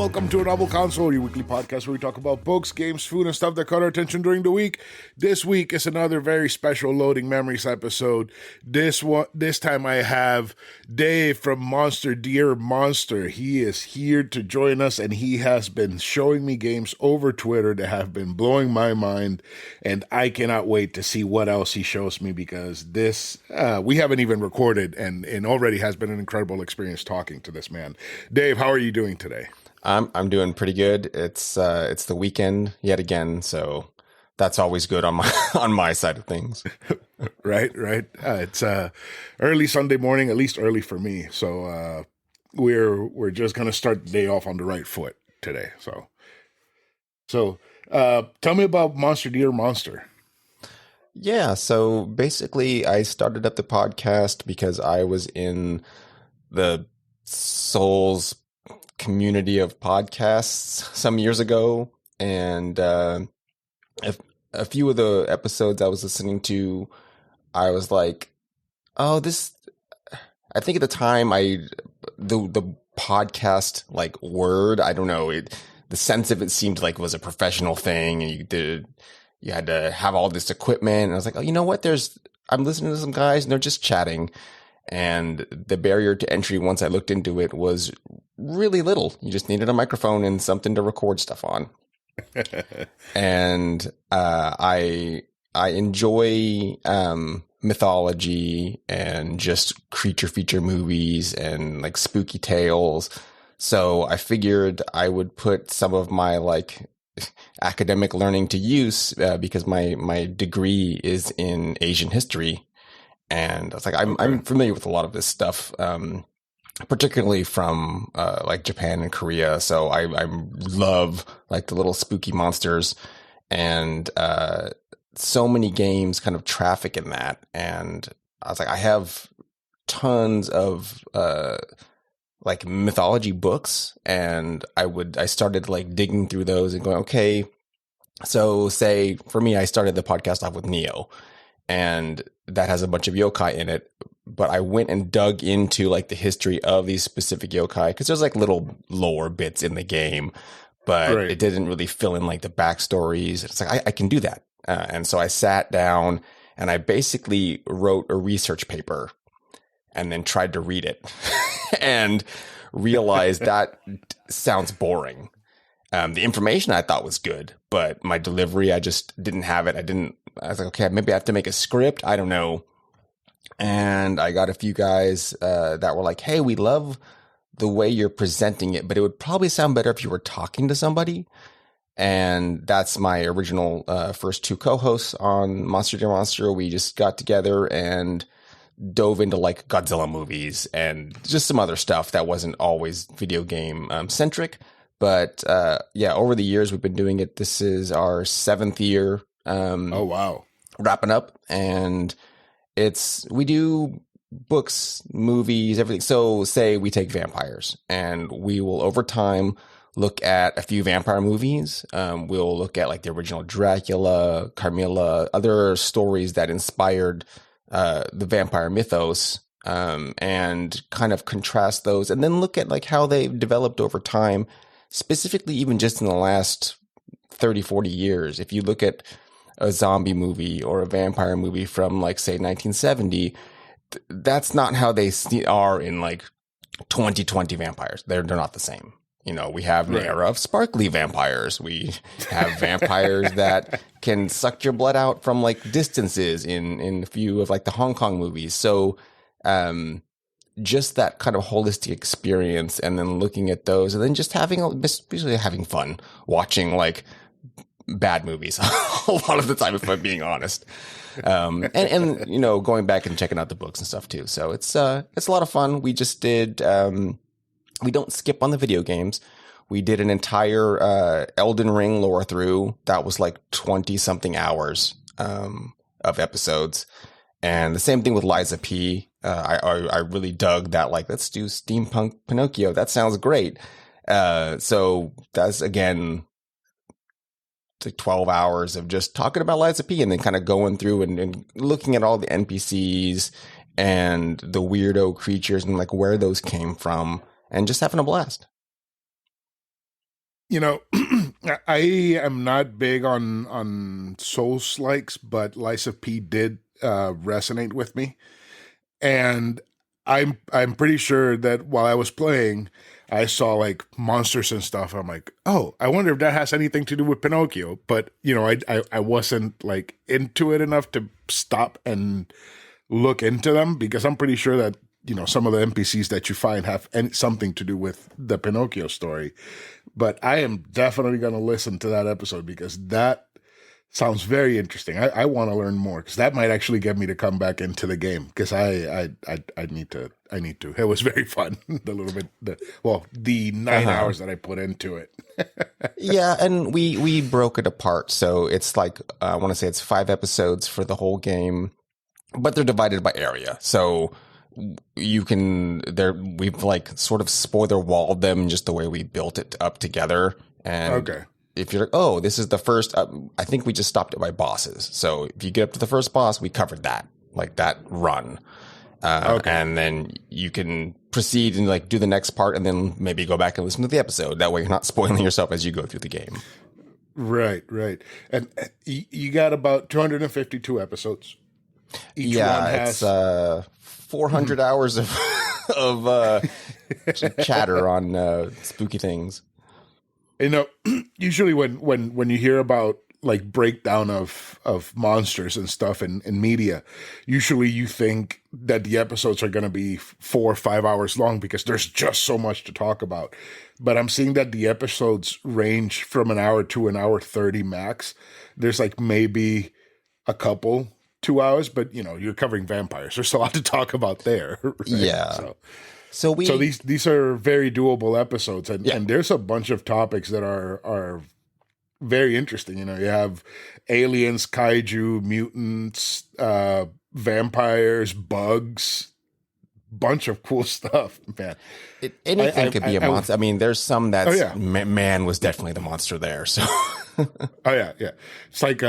welcome to Novel Console, your weekly podcast where we talk about books, games, food, and stuff that caught our attention during the week. This week is another very special Loading Memories episode. This time I have Dave from Monster Dear Monster. He is here to join us, and he has been showing me games over Twitter that have been blowing my mind, and I cannot wait to see what else he shows me, because this we haven't even recorded, and already has been an incredible experience talking to this man. Dave, how are you doing today? I'm doing pretty good. It's the weekend yet again, so that's always good on my side of things. Right. It's early Sunday morning, at least early for me. So we're just gonna start the day off on the right foot today. So tell me about Monster Dear Monster. Yeah, so basically I started up the podcast because I was in the Souls community of podcasts some years ago, and a few of the episodes I was listening to, I was like, oh, this, I think at the time the podcast like word, I don't know, the sense of it seemed like it was a professional thing, and you had to have all this equipment, and I was like, oh, you know what, I'm listening to some guys and they're just chatting. And the barrier to entry, once I looked into it, was really little. You just needed a microphone and something to record stuff on. And I enjoy mythology and just creature feature movies and like spooky tales. So I figured I would put some of my like academic learning to use because my degree is in Asian history. And I was like, I'm familiar with a lot of this stuff, particularly from like Japan and Korea. So I love like the little spooky monsters, and so many games kind of traffic in that. And I was like, I have tons of like mythology books, and I started like digging through those and going, okay. So say for me, I started the podcast off with Neo, and that has a bunch of yokai in it. But I went and dug into like the history of these specific yokai, because there's like little lore bits in the game, but It didn't really fill in like the backstories. It's like, I can do that. And so I sat down and I basically wrote a research paper and then tried to read it and realized that sounds boring. The information I thought was good, but my delivery, I just didn't have it. I was like, okay, maybe I have to make a script. I don't know. And I got a few guys that were like, hey, we love the way you're presenting it, but it would probably sound better if you were talking to somebody. And that's my original first two co-hosts on Monster Dear Monster. We just got together and dove into like Godzilla movies and just some other stuff that wasn't always video game centric. But yeah, over the years we've been doing it. This is our 7th year. Oh wow! Wrapping up, and we do books, movies, everything. So say we take vampires, and we will over time look at a few vampire movies. We'll look at like the original Dracula, Carmilla, other stories that inspired the vampire mythos, and kind of contrast those, and then look at like how they've developed over time, specifically even just in the last 30, 40 years. If you look at a zombie movie or a vampire movie from like say 1970, that's not how they are in like 2020 vampires. They're not the same. You know, we have an era of sparkly vampires. We have vampires that can suck your blood out from like distances in a few of like the Hong Kong movies. So just that kind of holistic experience, and then looking at those, and then just basically having fun watching like bad movies a lot of the time, if I'm being honest. And you know, going back and checking out the books and stuff too. So it's a lot of fun. We just did, we don't skip on the video games. We did an entire Elden Ring lore through. That was like 20 something hours of episodes. And the same thing with Liza P. I really dug that. Like, let's do steampunk Pinocchio. That sounds great. So that's again, like 12 hours of just talking about Liza P, and then kind of going through and looking at all the NPCs and the weirdo creatures and like where those came from, and just having a blast. You know, I am not big on Souls likes, but Lies of P did resonate with me, and I'm pretty sure that while I was playing, I saw like monsters and stuff. I'm like, oh, I wonder if that has anything to do with Pinocchio. But you know, I wasn't like into it enough to stop and look into them because I'm pretty sure that you know some of the NPCs that you find have something to do with the Pinocchio story. But I am definitely going to listen to that episode because that sounds very interesting. I want to learn more because that might actually get me to come back into the game because I need to It was very fun. The little bit the 9 hours that I put into it. Yeah, and we broke it apart. So it's like I want to say it's 5 episodes for the whole game, but they're divided by area. So you can we've like sort of spoiler walled them just the way we built it up together. And Okay. if you're like, oh, this is the first, I think we just stopped it by bosses. So if you get up to the first boss, we covered that, like that run. Okay. And then you can proceed and like do the next part and then maybe go back and listen to the episode. That way you're not spoiling yourself as you go through the game. Right. And you got about 252 episodes. Each one has it's 400 hours of chatter on spooky things. you know, usually when you hear about like breakdown of monsters and stuff in media, usually you think that the episodes are going to be 4 or 5 hours long because there's just so much to talk about. But I'm seeing that the episodes range from an hour to an hour 30 max. There's like maybe a couple 2 hours, but you know, you're covering vampires. There's a lot to talk about there. Right? Yeah. So these are very doable episodes, and there's a bunch of topics that are very interesting. You know, you have aliens, kaiju, mutants, vampires, bugs, bunch of cool stuff, man. Anything could be a monster. I mean, there's some that's man was definitely the monster there. So it's like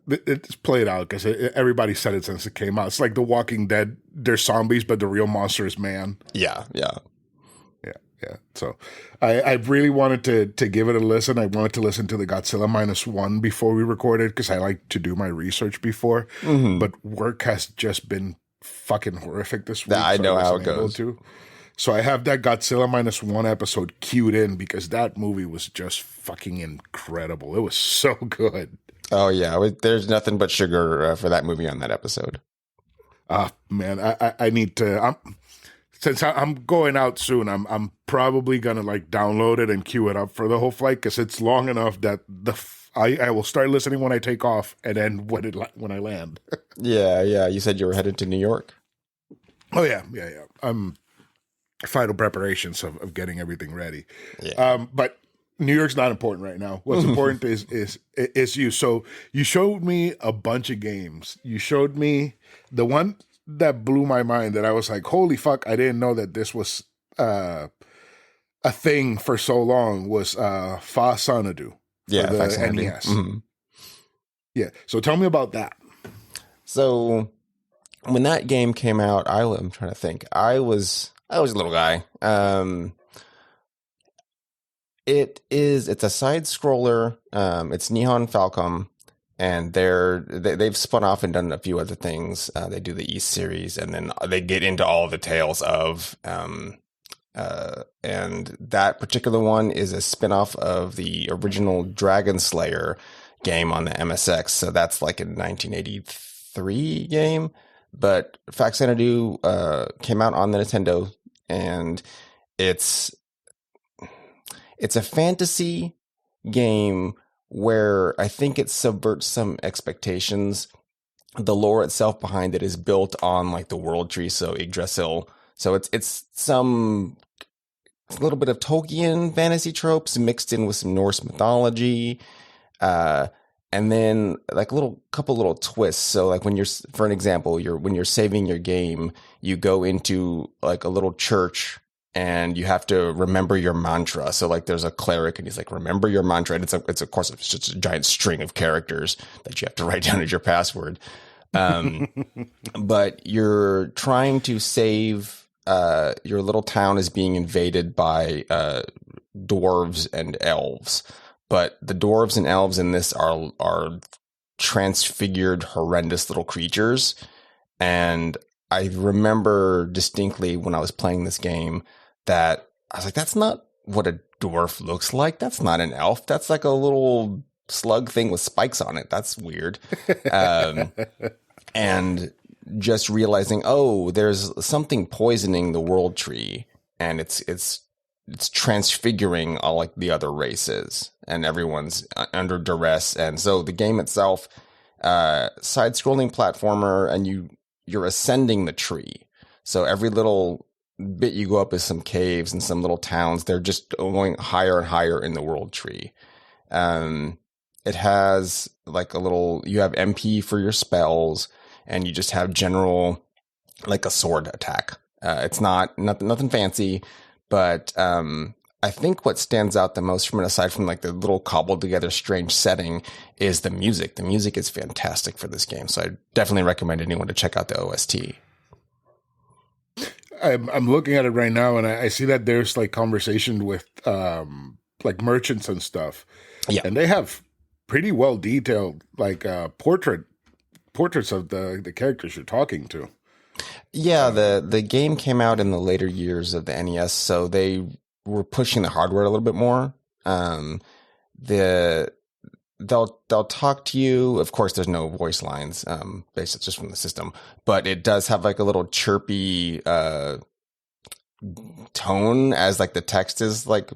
it's played out because everybody said it since it came out. It's like The Walking Dead. They're zombies, but the real monster is man. Yeah. So I really wanted to give it a listen. I wanted to listen to the Godzilla -1 before we recorded because I like to do my research before. Mm-hmm. But work has just been fucking horrific this week. I know how it goes. So I have that Godzilla -1 episode queued in because that movie was just fucking incredible. It was so good. Oh yeah, there's nothing but sugar for that movie on that episode. Man, I need to. Since I'm going out soon, I'm probably gonna like download it and queue it up for the whole flight because it's long enough that I will start listening when I take off and then when I land. Yeah. You said you were headed to New York. Oh yeah. Final preparations of getting everything ready. Yeah. But New York's not important right now. What's important is you. So you showed me a bunch of games. You showed me the one that blew my mind that I was like, holy fuck, I didn't know that this was a thing for so long was Fa Sanadu for the NES. Mm-hmm. Yeah. So tell me about that. So when that game came out, I'm trying to think. I was a little guy. It's a side scroller. It's Nihon Falcom, and they've spun off and done a few other things. They do the East series, and then they get into all the tales of. And that particular one is a spinoff of the original Dragon Slayer game on the MSX. So that's like a 1983 game. But Faxanadu came out on the Nintendo, and it's a fantasy game where I think it subverts some expectations. The lore itself behind it is built on like the world tree, so Yggdrasil. So it's a little bit of Tolkien fantasy tropes mixed in with some Norse mythology. And then like couple little twists. So like for an example, when you're saving your game, you go into like a little church and you have to remember your mantra. So like there's a cleric and he's like, remember your mantra. And it's of course it's just a giant string of characters that you have to write down as your password. But you're trying to save, your little town is being invaded by, dwarves and elves, but the dwarves and elves in this are transfigured, horrendous little creatures. And I remember distinctly when I was playing this game that I was like, that's not what a dwarf looks like. That's not an elf. That's like a little slug thing with spikes on it. That's weird. And just realizing, oh, there's something poisoning the world tree, and it's transfiguring all like the other races, and everyone's under duress. And so the game itself, side-scrolling platformer, and you're ascending the tree. So every little bit you go up is some caves and some little towns. They're just going higher and higher in the world tree. It has like you have MP for your spells, and you just have general, like a sword attack. It's nothing fancy, but I think what stands out the most from it, aside from like the little cobbled together strange setting, is the music. The music is fantastic for this game, so I definitely recommend anyone to check out the OST. I'm looking at it right now, and I see that there's like conversation with like merchants and stuff. Yeah, and they have pretty well detailed like portraits of the characters you're talking to. Yeah, the game came out in the later years of the NES, so they were pushing the hardware a little bit more. They'll talk to you. Of course, there's no voice lines, based just from the system, but it does have like a little chirpy tone as like the text is like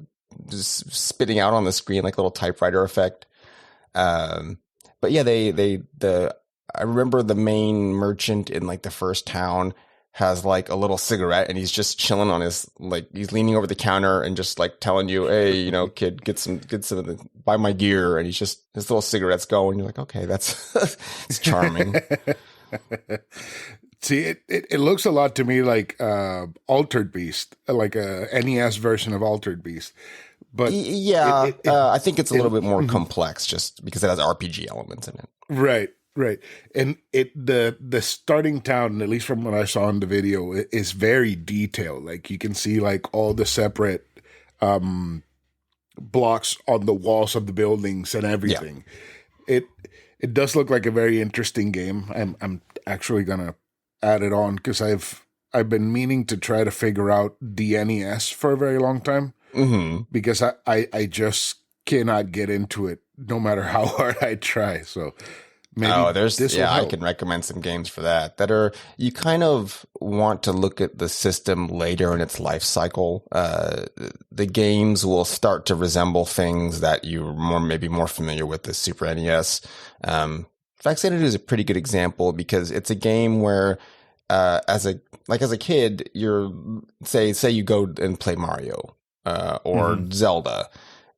just spitting out on the screen, like a little typewriter effect. But yeah, I remember the main merchant in like the first town has like a little cigarette, and he's just chilling on his, like, he's leaning over the counter and just like telling you, hey, kid, get some of the, buy my gear. And his little cigarette's going. You're like, okay, that's, it's charming. See, it looks a lot to me like Altered Beast, like a NES version of Altered Beast. But yeah, I think it's a little bit more complex just because it has RPG elements in it. Right. And the starting town, at least from what I saw in the video, is very detailed. Like you can see like all the separate blocks on the walls of the buildings and everything. Yeah. It does look like a very interesting game. I'm actually gonna add it on because I've been meaning to try to figure out the NES for a very long time. Mm-hmm. Because I just cannot get into it no matter how hard I try. So maybe I can recommend some games for that are, you kind of want to look at the system later in its life cycle. The games will start to resemble things that you're maybe more familiar with the Super NES. Vaccinated is a pretty good example because it's a game where as a kid, you're say you go and play Mario. Or Zelda,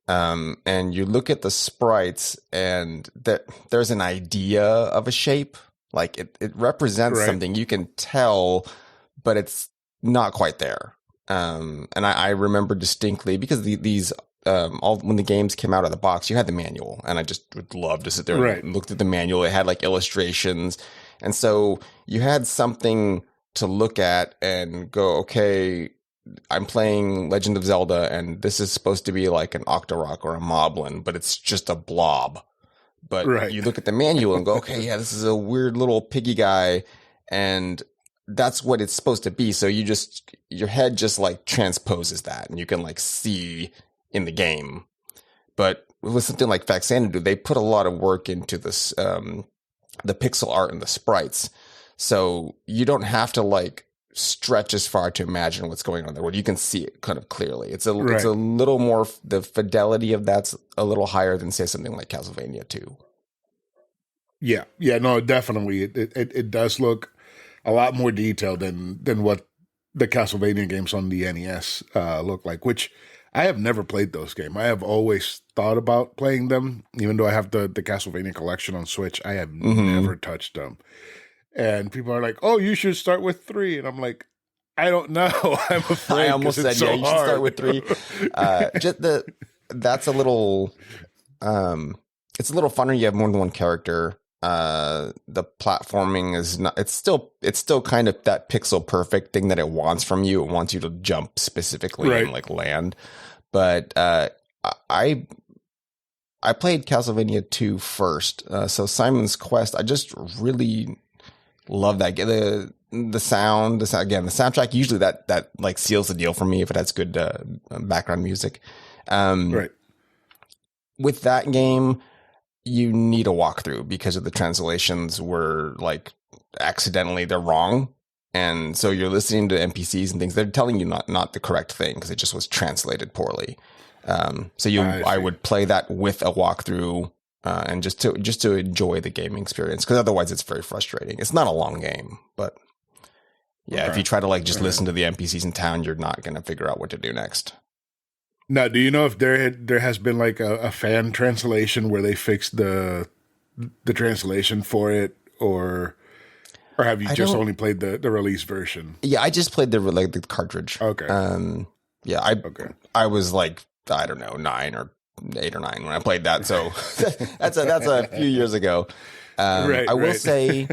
and you look at the sprites, and that there's an idea of a shape, like it represents something you can tell, but it's not quite there. And I remember distinctly because these when the games came out of the box, you had the manual, and I just would love to sit there and look at the manual. It had like illustrations, and so you had something to look at and go, okay, I'm playing Legend of Zelda, and this is supposed to be like an Octorok or a Moblin, but it's just a blob. But you look at the manual and go, okay, yeah, this is a weird little piggy guy, and that's what it's supposed to be. So your head just like transposes that, and you can like see in the game. But with something like Vaxanadu, they put a lot of work into this, the pixel art and the sprites. So you don't have to like stretch as far to imagine what's going on in the world. You can see it kind of clearly. It's a little more, the fidelity of that's a little higher than say something like Castlevania 2. Yeah, no, definitely. It does look a lot more detailed than what the Castlevania games on the NES look like, which I have never played those games. I have always thought about playing them, even though I have the Castlevania collection on Switch. I have never touched them. And people are like, "Oh, you should start with 3," and I'm like, "I don't know. I'm afraid." I almost said, so you should start with 3. That's a little, it's a little funner. You have more than one character. The platforming is not. It's still kind of that pixel perfect thing that it wants from you. It wants you to jump specifically and like land. but I I played Castlevania 2 first. So Simon's Quest, I just really love that. The sound, again, the soundtrack, usually that like seals the deal for me if it has good background music. Right. With that game, you need a walkthrough because of the translations were like accidentally they're wrong. And so you're listening to NPCs and things. They're telling you not the correct thing because it just was translated poorly. I would play that with a walkthrough and just to enjoy the gaming experience, because otherwise it's very frustrating. It's not a long game, but yeah, if you try to like just listen to the NPCs in town, you're not going to figure out what to do next. Now, do you know if there has been like a fan translation where they fixed the translation for it, or have you just only played the release version? Yeah, I just played the cartridge. Okay. I was like, I don't know, 8 or 9 when I played that. So that's a few years ago. I will say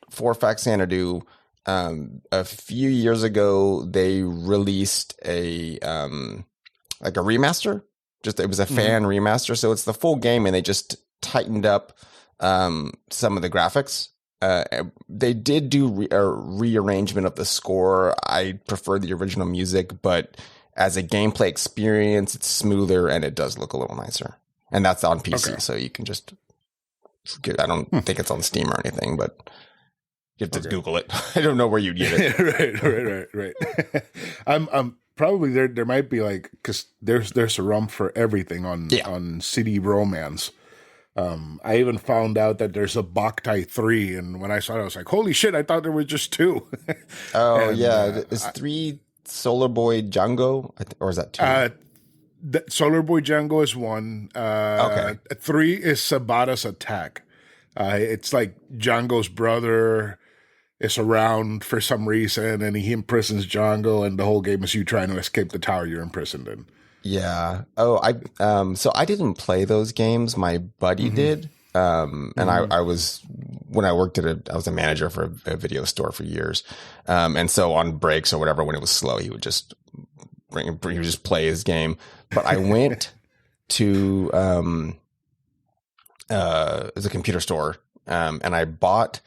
for Faxanadu, a few years ago, they released a remaster. It was a fan remaster. So it's the full game and they just tightened up, some of the graphics. They did do a rearrangement of the score. I prefer the original music, but as a gameplay experience, it's smoother and it does look a little nicer. And that's on PC, so you can just I don't think it's on Steam or anything, but you have to Google it. I don't know where you'd get it. right. I'm probably there might be like, because there's a ROM for everything on CD Romance. I even found out that there's a Boktai 3, and when I saw it, I was like, holy shit, I thought there were just 2. Is 3 Solar Boy Django? Or is that 2? Solar Boy Django is 1. 3 is Sabata's Attack. It's like Django's brother is around for some reason, and he imprisons Django, and the whole game is you trying to escape the tower you're imprisoned in. Yeah. So I didn't play those games. My buddy did. And I was, when I worked I was a manager for a video store for years. And so on breaks or whatever, when it was slow, he would just play his game. But I went to, it was a computer store. And I bought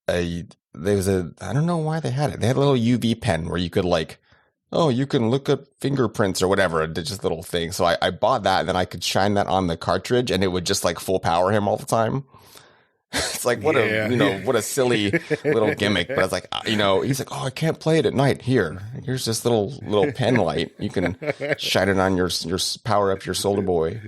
I don't know why they had it. They had a little UV pen where you could you can look at fingerprints or whatever. It's just little thing. So I bought that, and then I could shine that on the cartridge, and it would just like full power him all the time. It's like, what a silly little gimmick. But I was like, he's like, oh, I can't play it at night. Here's this little pen light. You can shine it on your power up your Solar Boy.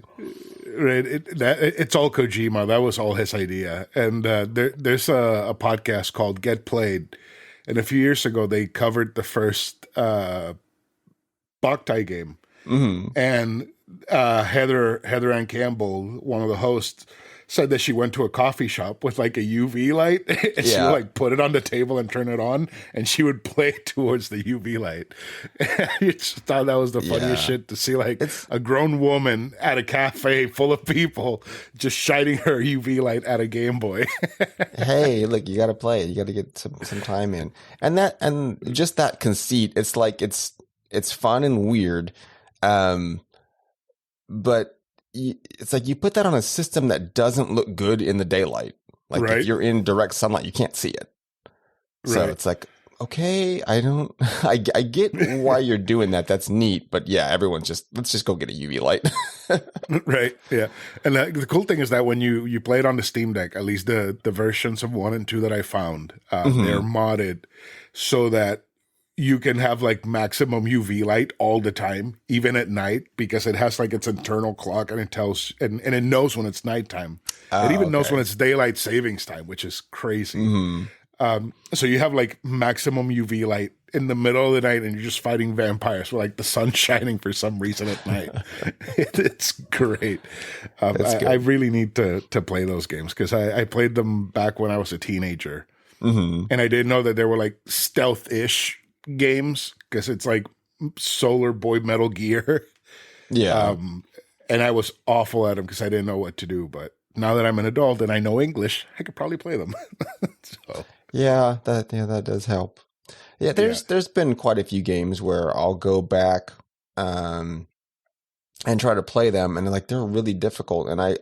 Right. It's all Kojima. That was all his idea. And there's a podcast called Get Played. And a few years ago, they covered the first Boktai game. And Heather Ann Campbell, one of the hosts, said that she went to a coffee shop with like a UV light, and she would like put it on the table and turn it on, and she would play towards the UV light. I just thought that was the funniest shit to see, like a grown woman at a cafe full of people just shining her UV light at a Game Boy. Hey, look, you got to play it. You got to get some time in, and just that conceit. It's like it's fun and weird, but. It's like you put that on a system that doesn't look good in the daylight. Like if you're in direct sunlight, you can't see it. So it's like, okay, I get why you're doing that. That's neat. But yeah, everyone's let's just go get a UV light. Right. Yeah. And the cool thing is that when you play it on the Steam Deck, at least the versions of 1 and 2 that I found, they're modded so that you can have like maximum UV light all the time, even at night, because it has like its internal clock, and it tells and it knows when it's nighttime. It even knows when it's daylight savings time, which is crazy. So you have like maximum UV light in the middle of the night, and you're just fighting vampires with like the sun shining for some reason at night. It's great. I really need to play those games because I played them back when I was a teenager, and I didn't know that they were like stealth-ish games, because it's like Solar Boy Metal Gear. And I was awful at them because I didn't know what to do, but now that I'm an adult and I know English, I could probably play them. That does help. There's been quite a few games where I'll go back and try to play them, and they're really difficult. And I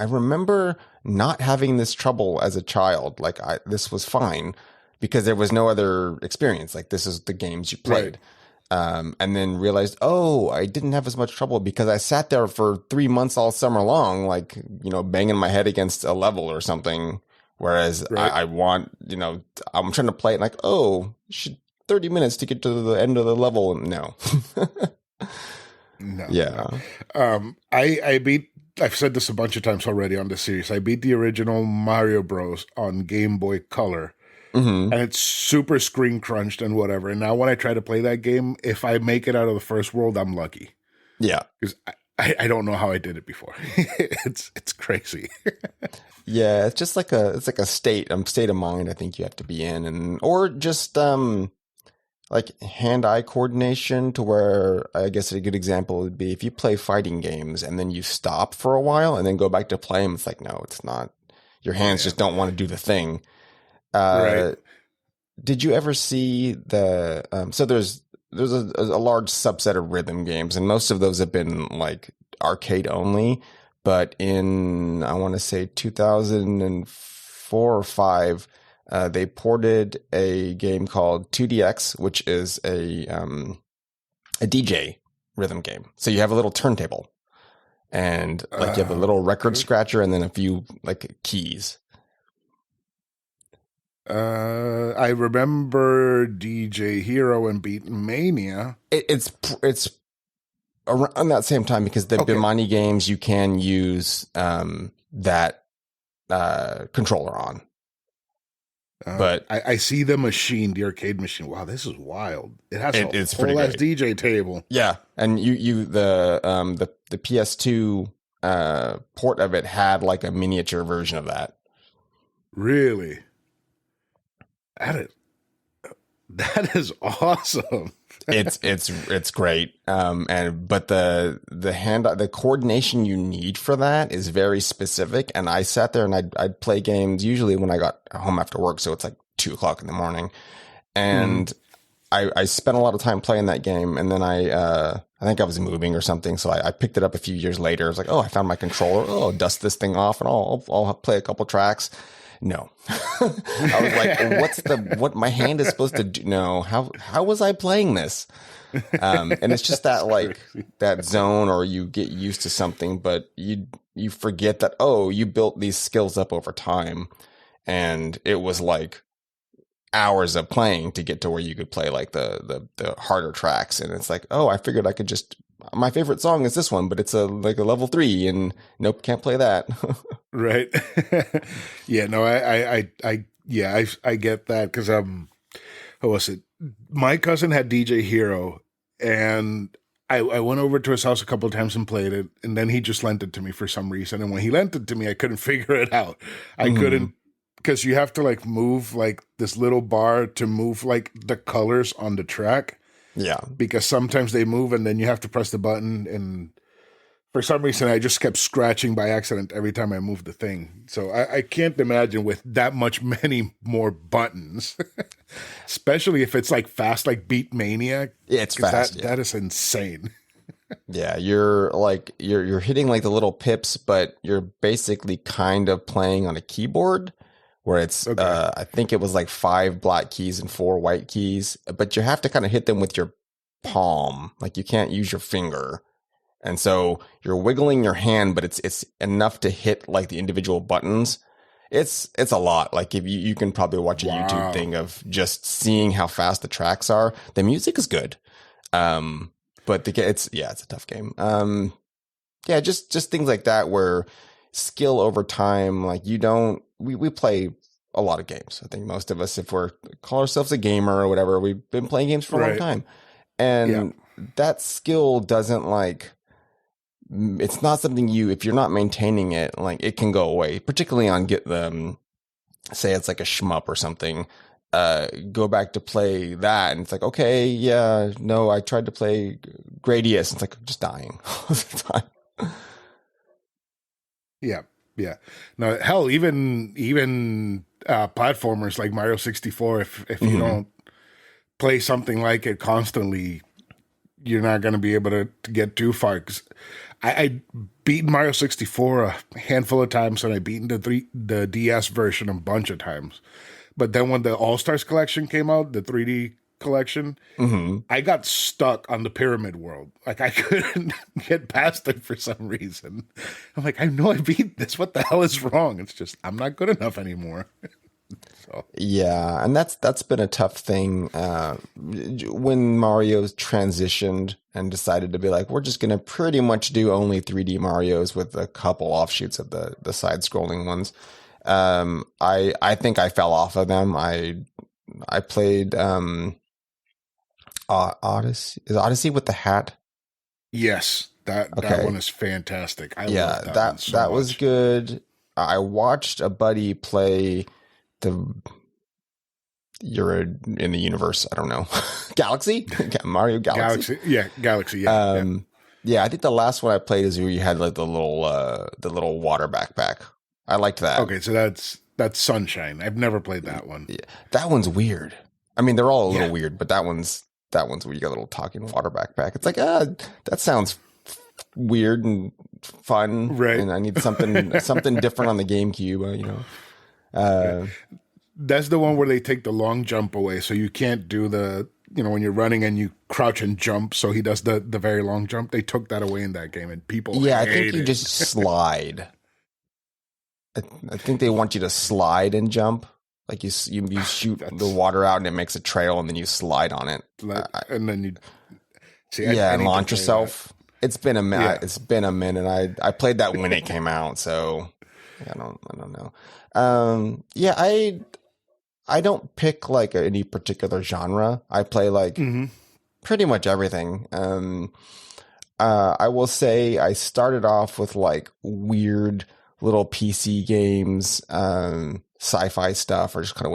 remember not having this trouble as a child. Like this was fine because there was no other experience. Like this is the games you Right. played. And then realized, oh, I didn't have as much trouble because I sat there for 3 months all summer long, like, banging my head against a level or something. Whereas Right. I want, I'm trying to play it like, oh, 30 minutes to get to the end of the level. No. No, no. Yeah. I beat. I've said this a bunch of times already on this series. I beat the original Mario Bros. On Game Boy Color, Hmm. and it's super screen crunched and whatever. And now when I try to play that game, if I make it out of the first world, I'm lucky Yeah. because I don't know how I did it before. It's crazy. Yeah. It's just it's like a state of mind I think you have to be in, or just, like hand-eye coordination, to where I guess a good example would be if you play fighting games and then you stop for a while and then go back to play them. It's like, no, it's not. Your hands Yeah. just don't want to do the thing. Right. Uh, did you ever see so there's a large subset of rhythm games, and most of those have been like arcade only. But in, I want to say 2004 or 5, they ported a game called 2DX, which is a DJ rhythm game. So you have a little turntable, and like you have a little record Okay. scratcher and then a few like keys. I remember DJ Hero and Beatmania. It's around that same time, because the Okay. Bimani games you can use that controller on. But I see the machine, the arcade machine. Wow, this is wild. It has it's a pretty whole ass great. DJ table. Yeah, and the PS2 port of it had like a miniature version of that. Really? That is that is awesome. It's great. But the coordination you need for that is very specific. And I sat there and I'd play games usually when I got home after work, so it's like 2 o'clock in the morning, and I spent a lot of time playing that game. And then I think I was moving or something, so I picked it up a few years later. I was like, oh, I found my controller. Oh, I'll dust this thing off and I'll play a couple tracks. No. I was like, what my hand is supposed to do? No, how was I playing this? And it's just that, like, that zone, or you get used to something, but you forget that, oh, you built these skills up over time, and it was like hours of playing to get to where you could play like the harder tracks. And it's like, oh, I figured I could just, my favorite song is this one, but it's like a level 3, and nope, can't play that. Right. Yeah, no, I get that because what was it? My cousin had DJ Hero, and I went over to his house a couple of times and played it, and then he just lent it to me for some reason. And when he lent it to me, I couldn't figure it out. I couldn't, because you have to like move like this little bar to move like the colors on the track, Yeah. because sometimes they move and then you have to press the button, and for some reason I just kept scratching by accident every time I moved the thing. So I can't imagine with that much many more buttons, especially if it's like fast, like Beatmania. Yeah, it's 'Cause fast. that is insane. Yeah, you're hitting like the little pips, but you're basically kind of playing on a keyboard where it's Okay. I think it was like 5 black keys and 4 white keys, but you have to kind of hit them with your palm. Like you can't use your finger. And so you're wiggling your hand, but it's enough to hit like the individual buttons. It's a lot. Like if you can probably watch a YouTube Wow. thing of just seeing how fast the tracks are. The music is good. But it's a tough game. Yeah, just things like that where skill over time, like we play a lot of games. I think most of us, if we're call ourselves a gamer or whatever, we've been playing games for a long Right. time. Yeah. And that skill doesn't like, it's not something if you're not maintaining it, like it can go away, particularly on say it's like a shmup or something. Go back to play that, and it's like, okay, yeah, no, I tried to play Gradius. It's like I'm just dying all the time. Yeah. Yeah. No, hell, even platformers like Mario 64, if you Mhm. don't play something like it constantly, you're not going to be able to get too far. 'Cause I beaten Mario 64 a handful of times, and I beaten the DS version a bunch of times. But then when the All Stars collection came out, the 3D collection, I got stuck on the pyramid world. Like I couldn't get past it for some reason. I'm like, I know I beat this. What the hell is wrong? It's just I'm not good enough anymore. So. Yeah, and that's been a tough thing when Mario transitioned and decided to be like, we're just going to pretty much do only 3D Marios with a couple offshoots of the side-scrolling ones. I think I fell off of them. I played Odyssey. Is Odyssey with the hat? Yes, that one is fantastic. I love that one so that much. was good. I watched a buddy play you're in the universe. I don't know. Galaxy? Mario Galaxy? Galaxy. Yeah, I think the last one I played is where you had like the little water backpack. I liked that. Okay, so that's Sunshine. I've never played that one. Yeah, that one's weird. I mean, they're all a little weird, but that one's where you got a little talking water backpack. It's like, that sounds weird and fun, right? And I need something different on the GameCube, That's the one where they take the long jump away, so you can't do when you're running and you crouch and jump. So he does the very long jump. They took that away in that game, and people I think you just slide. I think they want you to slide and jump. Like you shoot the water out and it makes a trail, and then you slide on it, and then you and launch yourself. It's been a minute. Yeah. It's been a minute. I played that when it came out, so I don't know. I don't pick like any particular genre. I play like pretty much everything. I will say I started off with like weird little PC games, sci-fi stuff, or just kind of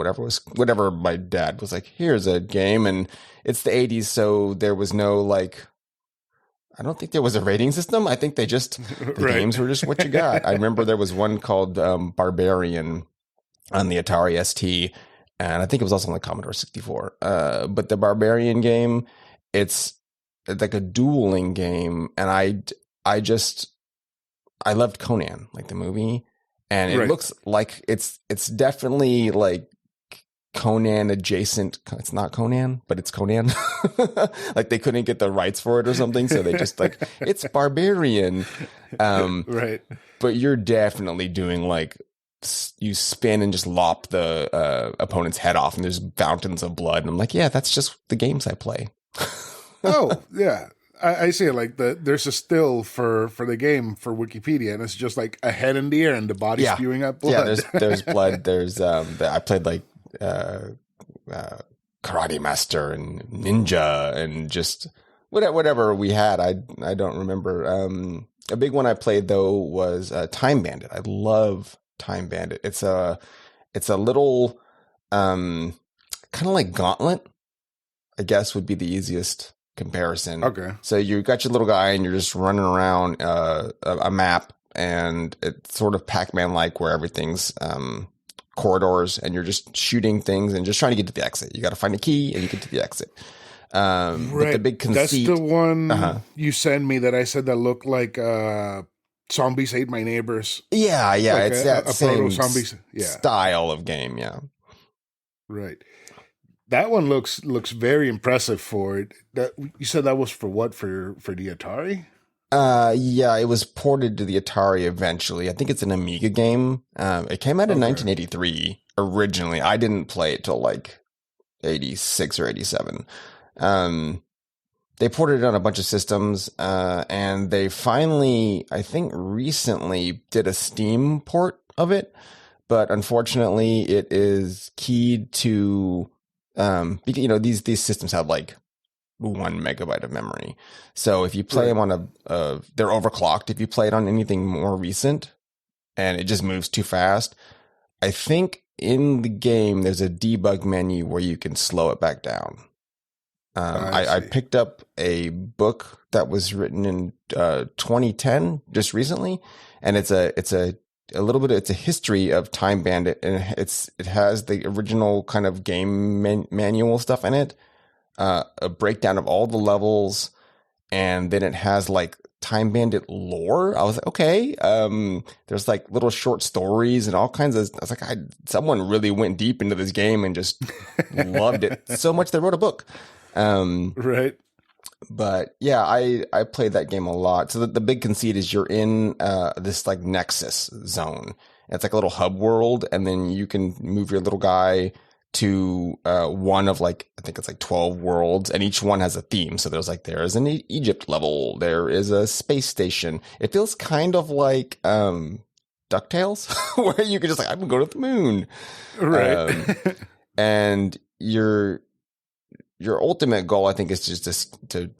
whatever my dad was like, here's a game. And it's the 80s, so there was no like, I don't think there was a rating system. I think the games were just what you got. I remember there was one called Barbarian on the Atari ST, and I think it was also on the Commodore 64. But the Barbarian game, it's like a dueling game, and I loved Conan, like the movie, and it looks like it's definitely like Conan adjacent. It's not Conan, but it's Conan. Like they couldn't get the rights for it or something, so they just like it's Barbarian. Right. But you're definitely doing like you spin and just lop the opponent's head off, and there's fountains of blood. And I'm like, yeah, that's just the games I play. Oh yeah. I see it like there's a still for the game for Wikipedia, and it's just like a head in the air and the body spewing up blood. Yeah, there's blood. There's I played like Karate Master and Ninja and just whatever we had. I don't remember. A big one I played though was Time Bandit. I love Time Bandit. It's a little kind of like Gauntlet, I guess would be the easiest comparison. Okay. So you got your little guy and you're just running around a map, and it's sort of Pac-Man like where everything's corridors and you're just shooting things and just trying to get to the exit. You got to find a key and you get to the exit. But the big conceit. That's the one you sent me that I said that looked like Zombies Ate My Neighbors. Yeah. Like it's that same zombies. style of game. Yeah. Right. That one looks very impressive for it. That you said that was for what? For the Atari? Yeah, it was ported to the Atari eventually. I think it's an Amiga game. It came out in 1983 originally. I didn't play it till like 86 or 87. They ported it on a bunch of systems, and they finally, I think recently, did a Steam port of it. But unfortunately, it is keyed to because these systems have like 1 megabyte of memory. So if you play them on they're overclocked. If you play it on anything more recent and it just moves too fast, I think in the game there's a debug menu where you can slow it back down. I picked up a book that was written in 2010, just recently, and it's a history of Time Bandit, and it has the original kind of game manual stuff in it, a breakdown of all the levels, and then it has like Time Bandit lore. I was like, okay. There's like little short stories and all kinds of. I was like, someone really went deep into this game and just loved it so much they wrote a book. Right. But yeah, I played that game a lot. So the big conceit is you're in this like Nexus zone. It's like a little hub world, and then you can move your little guy to one of like, I think it's like 12 worlds, and each one has a theme. So there is an Egypt level, there is a space station. It feels kind of like DuckTales, where you can just like, I'm gonna go to the moon. Right. And your ultimate goal, I think, is just to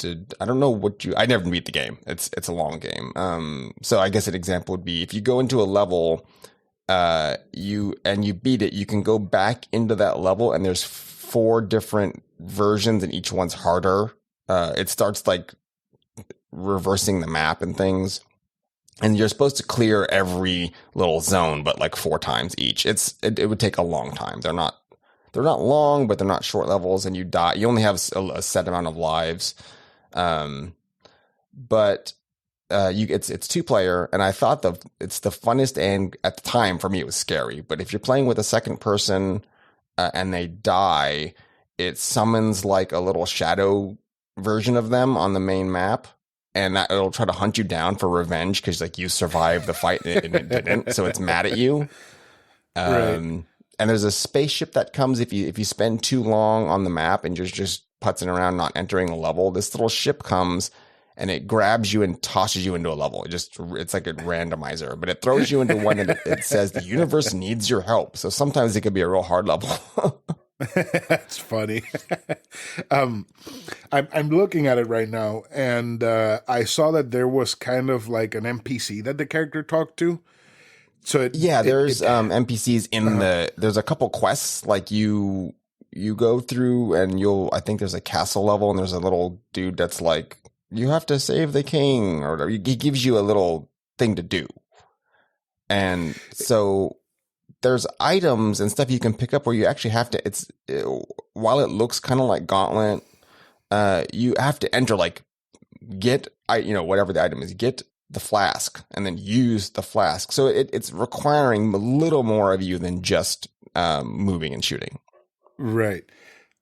I don't know what I never beat the game. It's a long game. So I guess an example would be if you go into a level, you beat it, you can go back into that level, and there's 4 different versions, and each one's harder. It starts like reversing the map and things, and you're supposed to clear every little zone, but like 4 times each. It would take a long time. They're not long, but they're not short levels, and you die. You only have a set amount of lives. But it's 2-player, and I thought it's the funnest, and at the time for me it was scary. But if you're playing with a second person and they die, it summons like a little shadow version of them on the main map, and that it'll try to hunt you down for revenge because like you survived the fight and it didn't, so it's mad at you. Right. And there's a spaceship that comes if you spend too long on the map and you're just putzing around, not entering a level. This little ship comes and it grabs you and tosses you into a level. It's like a randomizer, but it throws you into one, and it says the universe needs your help. So sometimes it could be a real hard level. That's funny. I'm looking at it right now, and I saw that there was kind of like an NPC that the character talked to. So there's NPCs in there's a couple quests like you go through, and I think there's a castle level, and there's a little dude that's like, you have to save the king or whatever. He gives you a little thing to do. And so there's items and stuff you can pick up where you actually have to, while it looks kind of like Gauntlet, you have to enter like whatever the item is, get the flask and then use the flask. So it's requiring a little more of you than just moving and shooting. Right.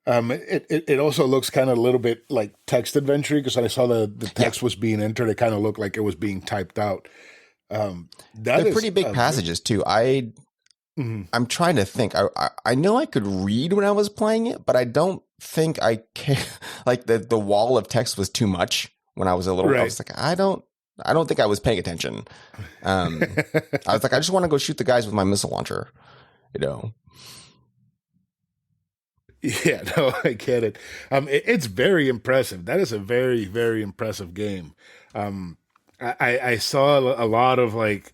It also looks kind of a little bit like text adventure, because when I saw the text was being entered, it kind of looked like it was being typed out. They're pretty big passages too. I'm trying to think. I know I could read when I was playing it, but I don't think I can. Like the wall of text was too much when I was a little. Right. I was like, I don't think I was paying attention. I was like, I just want to go shoot the guys with my missile launcher, Yeah, no, I get it. It's very impressive. That is a very, very impressive game. I saw a lot of like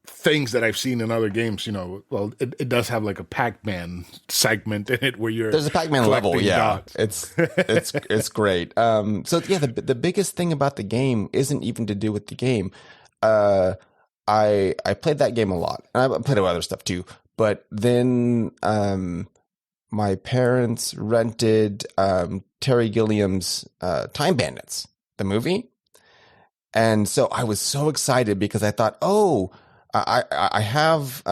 things that I've seen in other games. Well, it does have like a Pac-Man segment in it where there's a Pac-Man level. Yeah, dots. it's great. So yeah, the biggest thing about the game isn't even to do with the game. I played that game a lot, and I played other stuff too. But then my parents rented Terry Gilliam's Time Bandits, the movie. And so I was so excited because I thought, I have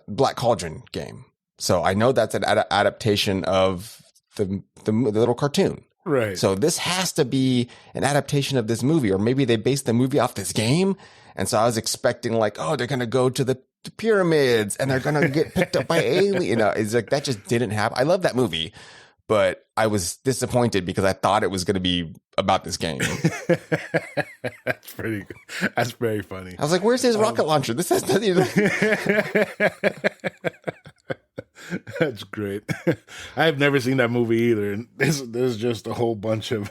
Black Cauldron game. So I know that's an adaptation of the little cartoon. Right. So this has to be an adaptation of this movie, or maybe they based the movie off this game. And so I was expecting like, they're going to go to the pyramids and they're going to get picked up by aliens. It's like, that just didn't happen. I love that movie, but I was disappointed because I thought it was going to be about this game. That's pretty good. That's very funny. I was like, where's his rocket launcher? This has nothing to That's great. I've never seen that movie either. And there's just a whole bunch of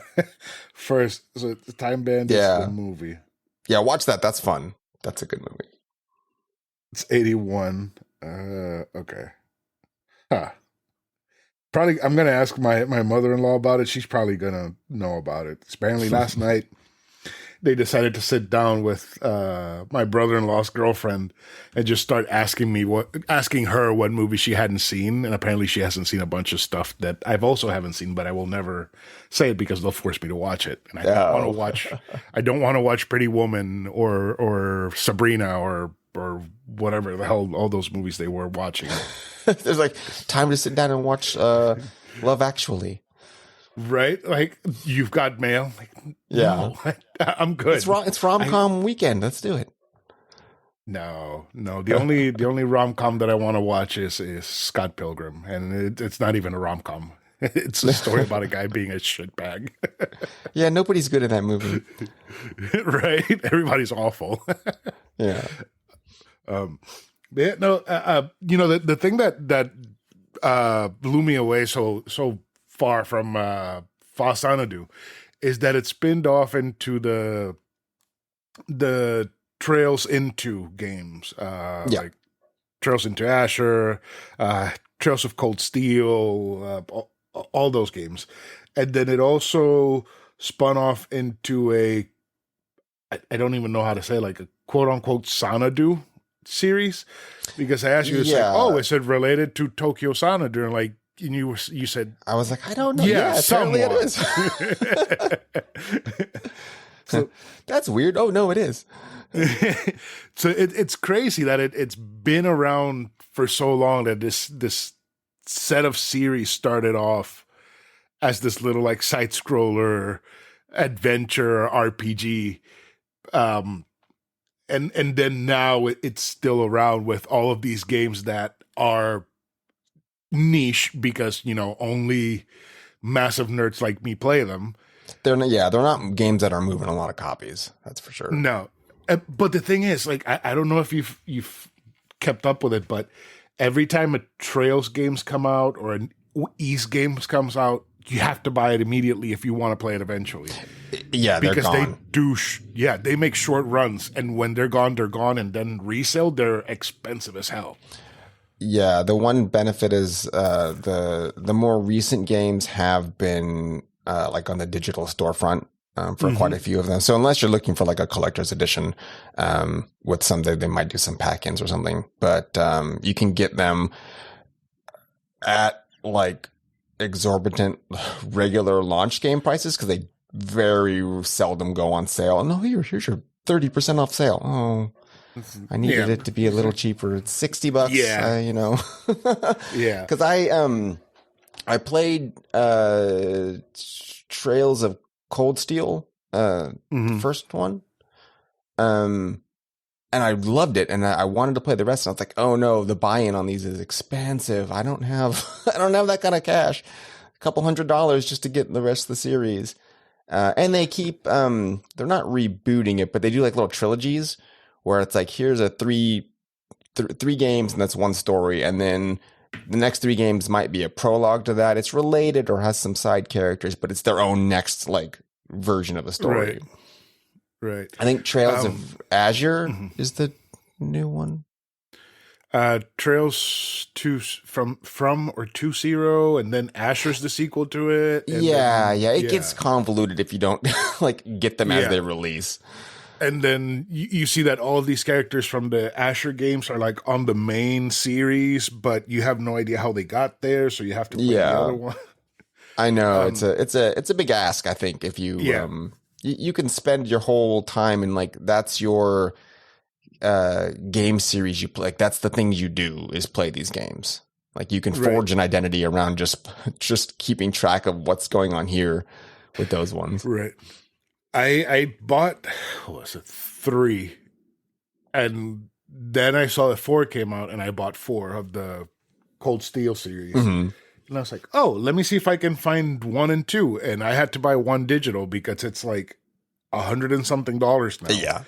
so Time Bandits, the movie. Yeah, watch that. That's fun. That's a good movie. It's 81. Okay. Huh. Probably, I'm going to ask my mother-in-law about it. She's probably going to know about it. Apparently last night, they decided to sit down with my brother-in-law's girlfriend and just start asking her what movie she hadn't seen, and apparently she hasn't seen a bunch of stuff that I've also haven't seen, but I will never say it because they'll force me to watch it, and I don't want to watch. I don't want to watch Pretty Woman or Sabrina or whatever the hell all those movies they were watching. There's like time to sit down and watch Love Actually. Right? Like, you've got mail. Like, Yeah. no, I'm good. It's rom-com weekend. Let's do it. No. The only rom-com that I want to watch is Scott Pilgrim, and it's not even a rom-com. It's a story about a guy being a shitbag. Yeah, nobody's good in that movie. Right? Everybody's awful. Yeah. Yeah, no, the thing that blew me away so far from Fasanadu is that it spinned off into the Trails Into games, like Trails into Asher, Trails of Cold Steel, all those games, and then it also spun off into I don't even know how to say, like, a quote unquote Sanadu series, because I asked you, it's like, oh, is it related to Tokyo Sanadu? And like, and you said, I was like, I don't know. Yeah, apparently it somewhat. is. So that's weird. Oh no, it is. So it's crazy that it's been around for so long, that this set of series started off as this little like side scroller adventure RPG, and then now it's still around with all of these games that are niche because only massive nerds like me play them. They're not games that are moving a lot of copies. That's for sure. No, but the thing is, like, I don't know if you've kept up with it, but every time a Trails games come out or an East games comes out, you have to buy it immediately if you want to play it eventually. Yeah, because they're gone. they make short runs, and when they're gone, and then resale, they're expensive as hell. Yeah, the one benefit is the more recent games have been like on the digital storefront for quite a few of them. So unless you're looking for like a collector's edition with something, they might do some pack-ins or something. But you can get them at like exorbitant regular launch game prices because they very seldom go on sale. No, here's your 30% off sale. Oh, I needed it to be a little cheaper. It's $60. Yeah. Yeah. Because I played Trails of Cold Steel, the first one, and I loved it, and I wanted to play the rest. And I was like, oh no, the buy-in on these is expensive. I don't have that kind of cash. A couple $100 just to get the rest of the series. And they keep they're not rebooting it, but they do like little trilogies where it's like, here's a three games and that's one story, and then the next 3 games might be a prologue to that. It's related or has some side characters, but it's their own next like version of the story. Right. I think Trails of Azure is the new one. Trails from or to Zero, and then Asher's the sequel to it. And it gets convoluted if you don't like get them as they release. And then you see that all of these characters from the Asher games are like on the main series, but you have no idea how they got there, so you have to play the other one. I know it's a big ask. I think if you you can spend your whole time and like that's your game series you play. Like that's the things you do is play these games. Like you can forge an identity around just keeping track of what's going on here with those ones. Right. I bought, what was it, 3, and then I saw that 4 came out, and I bought 4 of the Cold Steel series. And I was like, oh, let me see if I can find 1 and 2. And I had to buy 1 digital because it's like $100 and something now. Yeah.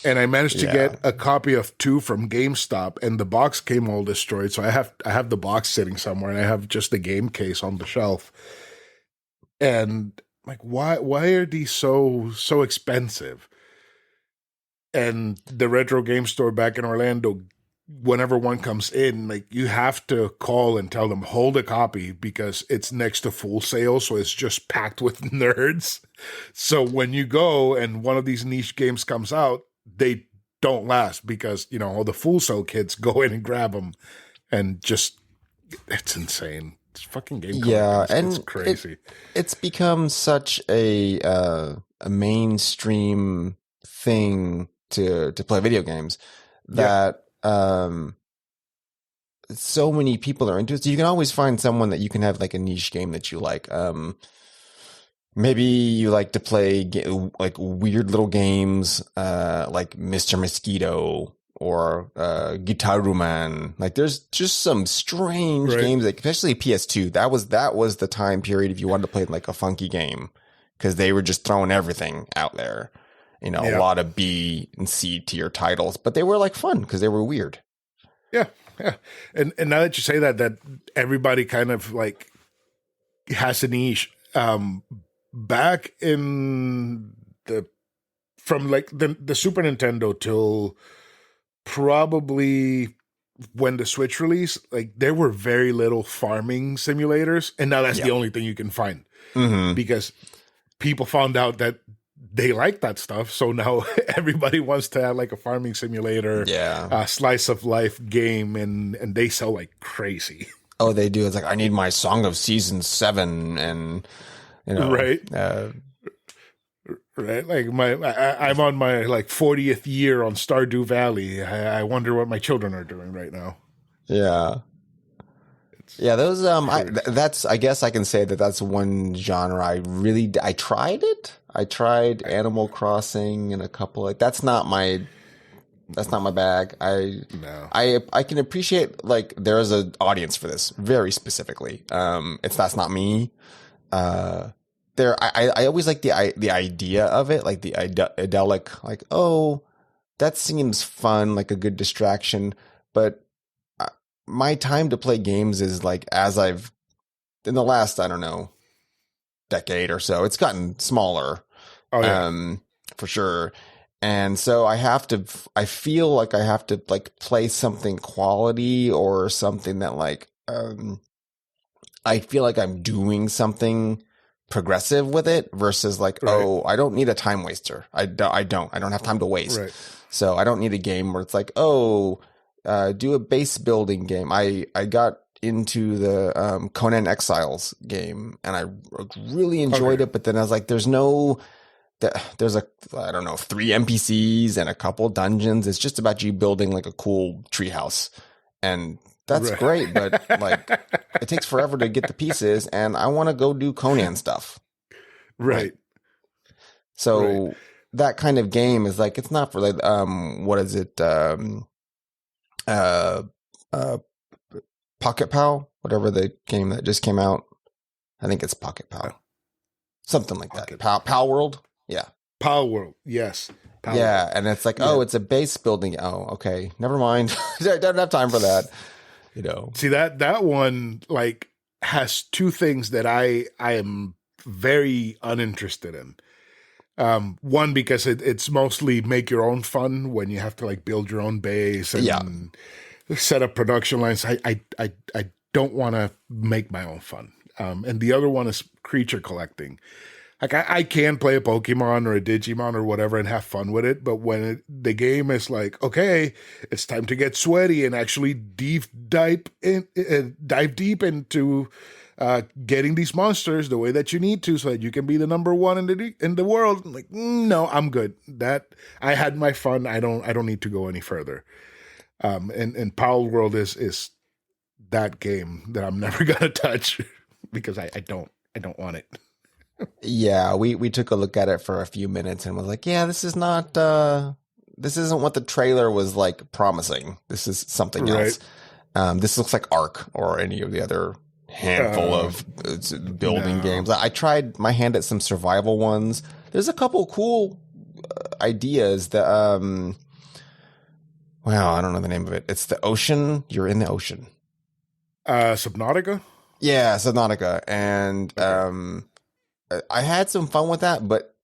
And I managed to get a copy of 2 from GameStop, and the box came all destroyed. So I have the box sitting somewhere, and I have just the game case on the shelf. And like, why are these so expensive? And the retro game store back in Orlando whenever one comes in, like you have to call and tell them hold a copy because it's next to Full Sail, so it's just packed with nerds. So when you go and one of these niche games comes out, they don't last because all the Full Sail kids go in and grab them, and just it's insane. It's fucking game Yeah, collecting. It's and crazy. it's become such a mainstream thing to play video games that so many people are into it. So you can always find someone that you can have like a niche game that you like. Maybe you like to play like weird little games, like Mr. Mosquito or Guitar Man. Like there's just some strange games, like especially PS2. That was the time period if you wanted to play like a funky game because they were just throwing everything out there. A lot of B and C tier titles, but they were like fun because they were weird. Yeah. And now that you say that everybody kind of like has a niche. Back in from like the Super Nintendo till probably when the Switch released, like there were very little farming simulators, and now that's the only thing you can find because people found out that they like that stuff. So now everybody wants to have like a farming simulator, slice of life game, and they sell like crazy. Oh, they do. It's like I need my Song of Season 7 and. Right. Right. Like I'm on my like 40th year on Stardew Valley. I wonder what my children are doing right now. Yeah. Those I guess I can say that's one genre I tried it. I tried Animal Crossing and a couple that's not my bag. I can appreciate like there is an audience for this very specifically. That's not me. I always like the idea of it, like the idyllic, like, oh, that seems fun, like a good distraction. But my time to play games is like, as I've in the last, I don't know, decade or so, it's gotten smaller, for sure. And so I feel like I have to like play something quality or something that like, I feel like I'm doing something progressive with it versus like, oh, I don't need a time waster. I don't have time to waste. Right. So I don't need a game where it's like, oh, do a base building game. I got into the Conan Exiles game and I really enjoyed it. But then I was like, there's I don't know, 3 NPCs and a couple dungeons. It's just about you building like a cool treehouse. And that's great, but like it takes forever to get the pieces, and I want to go do Conan stuff. Right. So that kind of game is like, it's not for like what is it? Pocket Pal, whatever the game that just came out. I think it's Pocket Pal. Something like that. Pal World? Yeah. Pal World, yes. Pal World. And it's like, oh, it's a base building. Oh, okay. Never mind. I don't have time for that. See that one like has 2 things that I am very uninterested in. One, because it's mostly make your own fun when you have to like build your own base and set up production lines. I don't want to make my own fun. And the other one is creature collecting. Like I can play a Pokemon or a Digimon or whatever and have fun with it, but when the game is like, okay, it's time to get sweaty and actually dive deep into getting these monsters the way that you need to, so that you can be the number 1 in the world. I'm like, no, I'm good. That I had my fun. I don't need to go any further. And Power World is that game that I'm never gonna touch because I don't want it. Yeah, we took a look at it for a few minutes and was like, yeah, this isn't what the trailer was like promising. This is something else. This looks like Ark or any of the other handful of building games. I tried my hand at some survival ones. There's a couple cool ideas that wow, I don't know the name of it. It's the ocean. You're in the ocean. Subnautica? Yeah, Subnautica. And I had some fun with that, but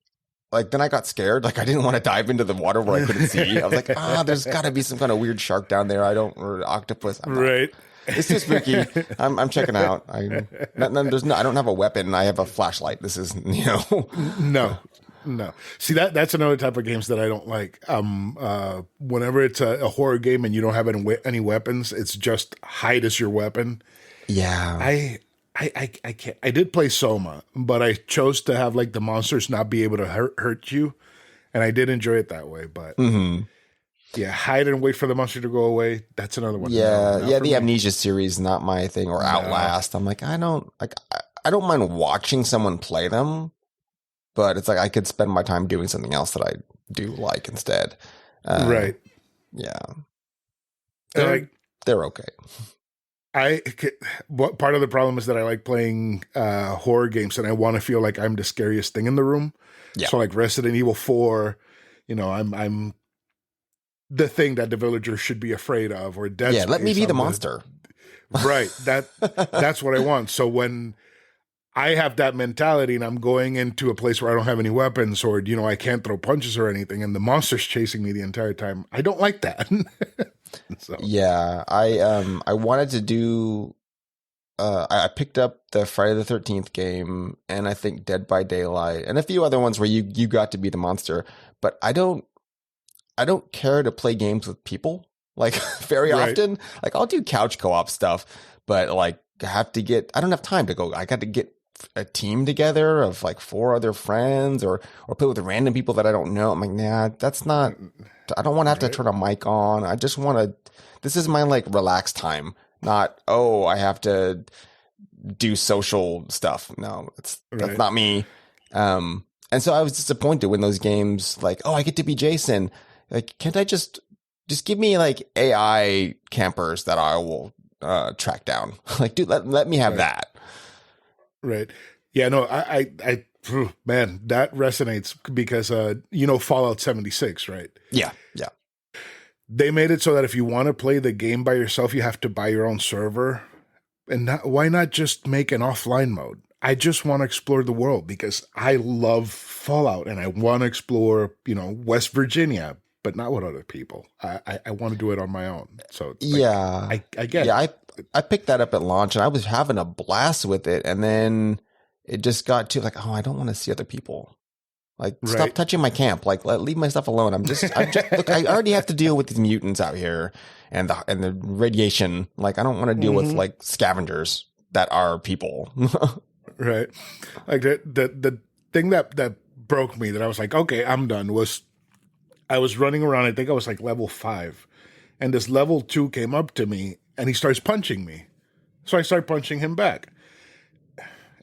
like then I got scared. Like I didn't want to dive into the water where I couldn't see. I was like, there's got to be some kind of weird shark down there. Or octopus. I'm not. Right. It's too spooky. I'm checking out. I don't have a weapon. I have a flashlight. This is, No. See, that's another type of games that I don't like. Whenever it's a horror game and you don't have any weapons, it's just hide as your weapon. Yeah. I can't. I did play Soma, but I chose to have like the monsters not be able to hurt you, and I did enjoy it that way. But yeah, hide and wait for the monster to go away. That's another one. Yeah, the me. Amnesia series, not my thing, or Outlast. I'm like, I don't mind watching someone play them, but it's like I could spend my time doing something else that I do like instead. Right. Yeah. They're okay. Part of the problem is that I like playing horror games, and I want to feel like I'm the scariest thing in the room. Yeah. So like Resident Evil 4, I'm the thing that the villagers should be afraid of, or Dead Space. Let me be the monster. Right. That's what I want. So when I have that mentality and I'm going into a place where I don't have any weapons, or I can't throw punches or anything, and the monster's chasing me the entire time, I don't like that. So. Yeah, I wanted to do. I picked up the Friday the 13th game, and I think Dead by Daylight, and a few other ones where you got to be the monster. But I don't care to play games with people like very often. Like I'll do couch co-op stuff, but like I don't have time to go. I got to get a team together of like 4 other friends, or play with random people that I don't know. I'm like, nah, that's not. I don't want to have to turn a mic on. I just want to. This is my like relaxed time, not I have to do social stuff. No, that's not me. And so I was disappointed when those games like, I get to be Jason. Like, can't I just give me like AI campers that I will track down? Like, dude, let me have that. Right. Yeah. No. I man, that resonates because Fallout 76, right? Yeah. They made it so that if you want to play the game by yourself, you have to buy your own server. And why not just make an offline mode? I just want to explore the world because I love Fallout and I want to explore, West Virginia, but not with other people. I want to do it on my own. So I get it. I picked that up at launch and I was having a blast with it. And then it just got to like, I don't want to see other people. Like, stop touching my camp. Like, leave my stuff alone. I'm just look, I already have to deal with these mutants out here and the radiation. Like, I don't want to deal with like scavengers that are people. Right. Like the thing that broke me that I was like, okay, I'm done, was I was running around. I think I was like level 5, and this level 2 came up to me and he starts punching me. So I start punching him back.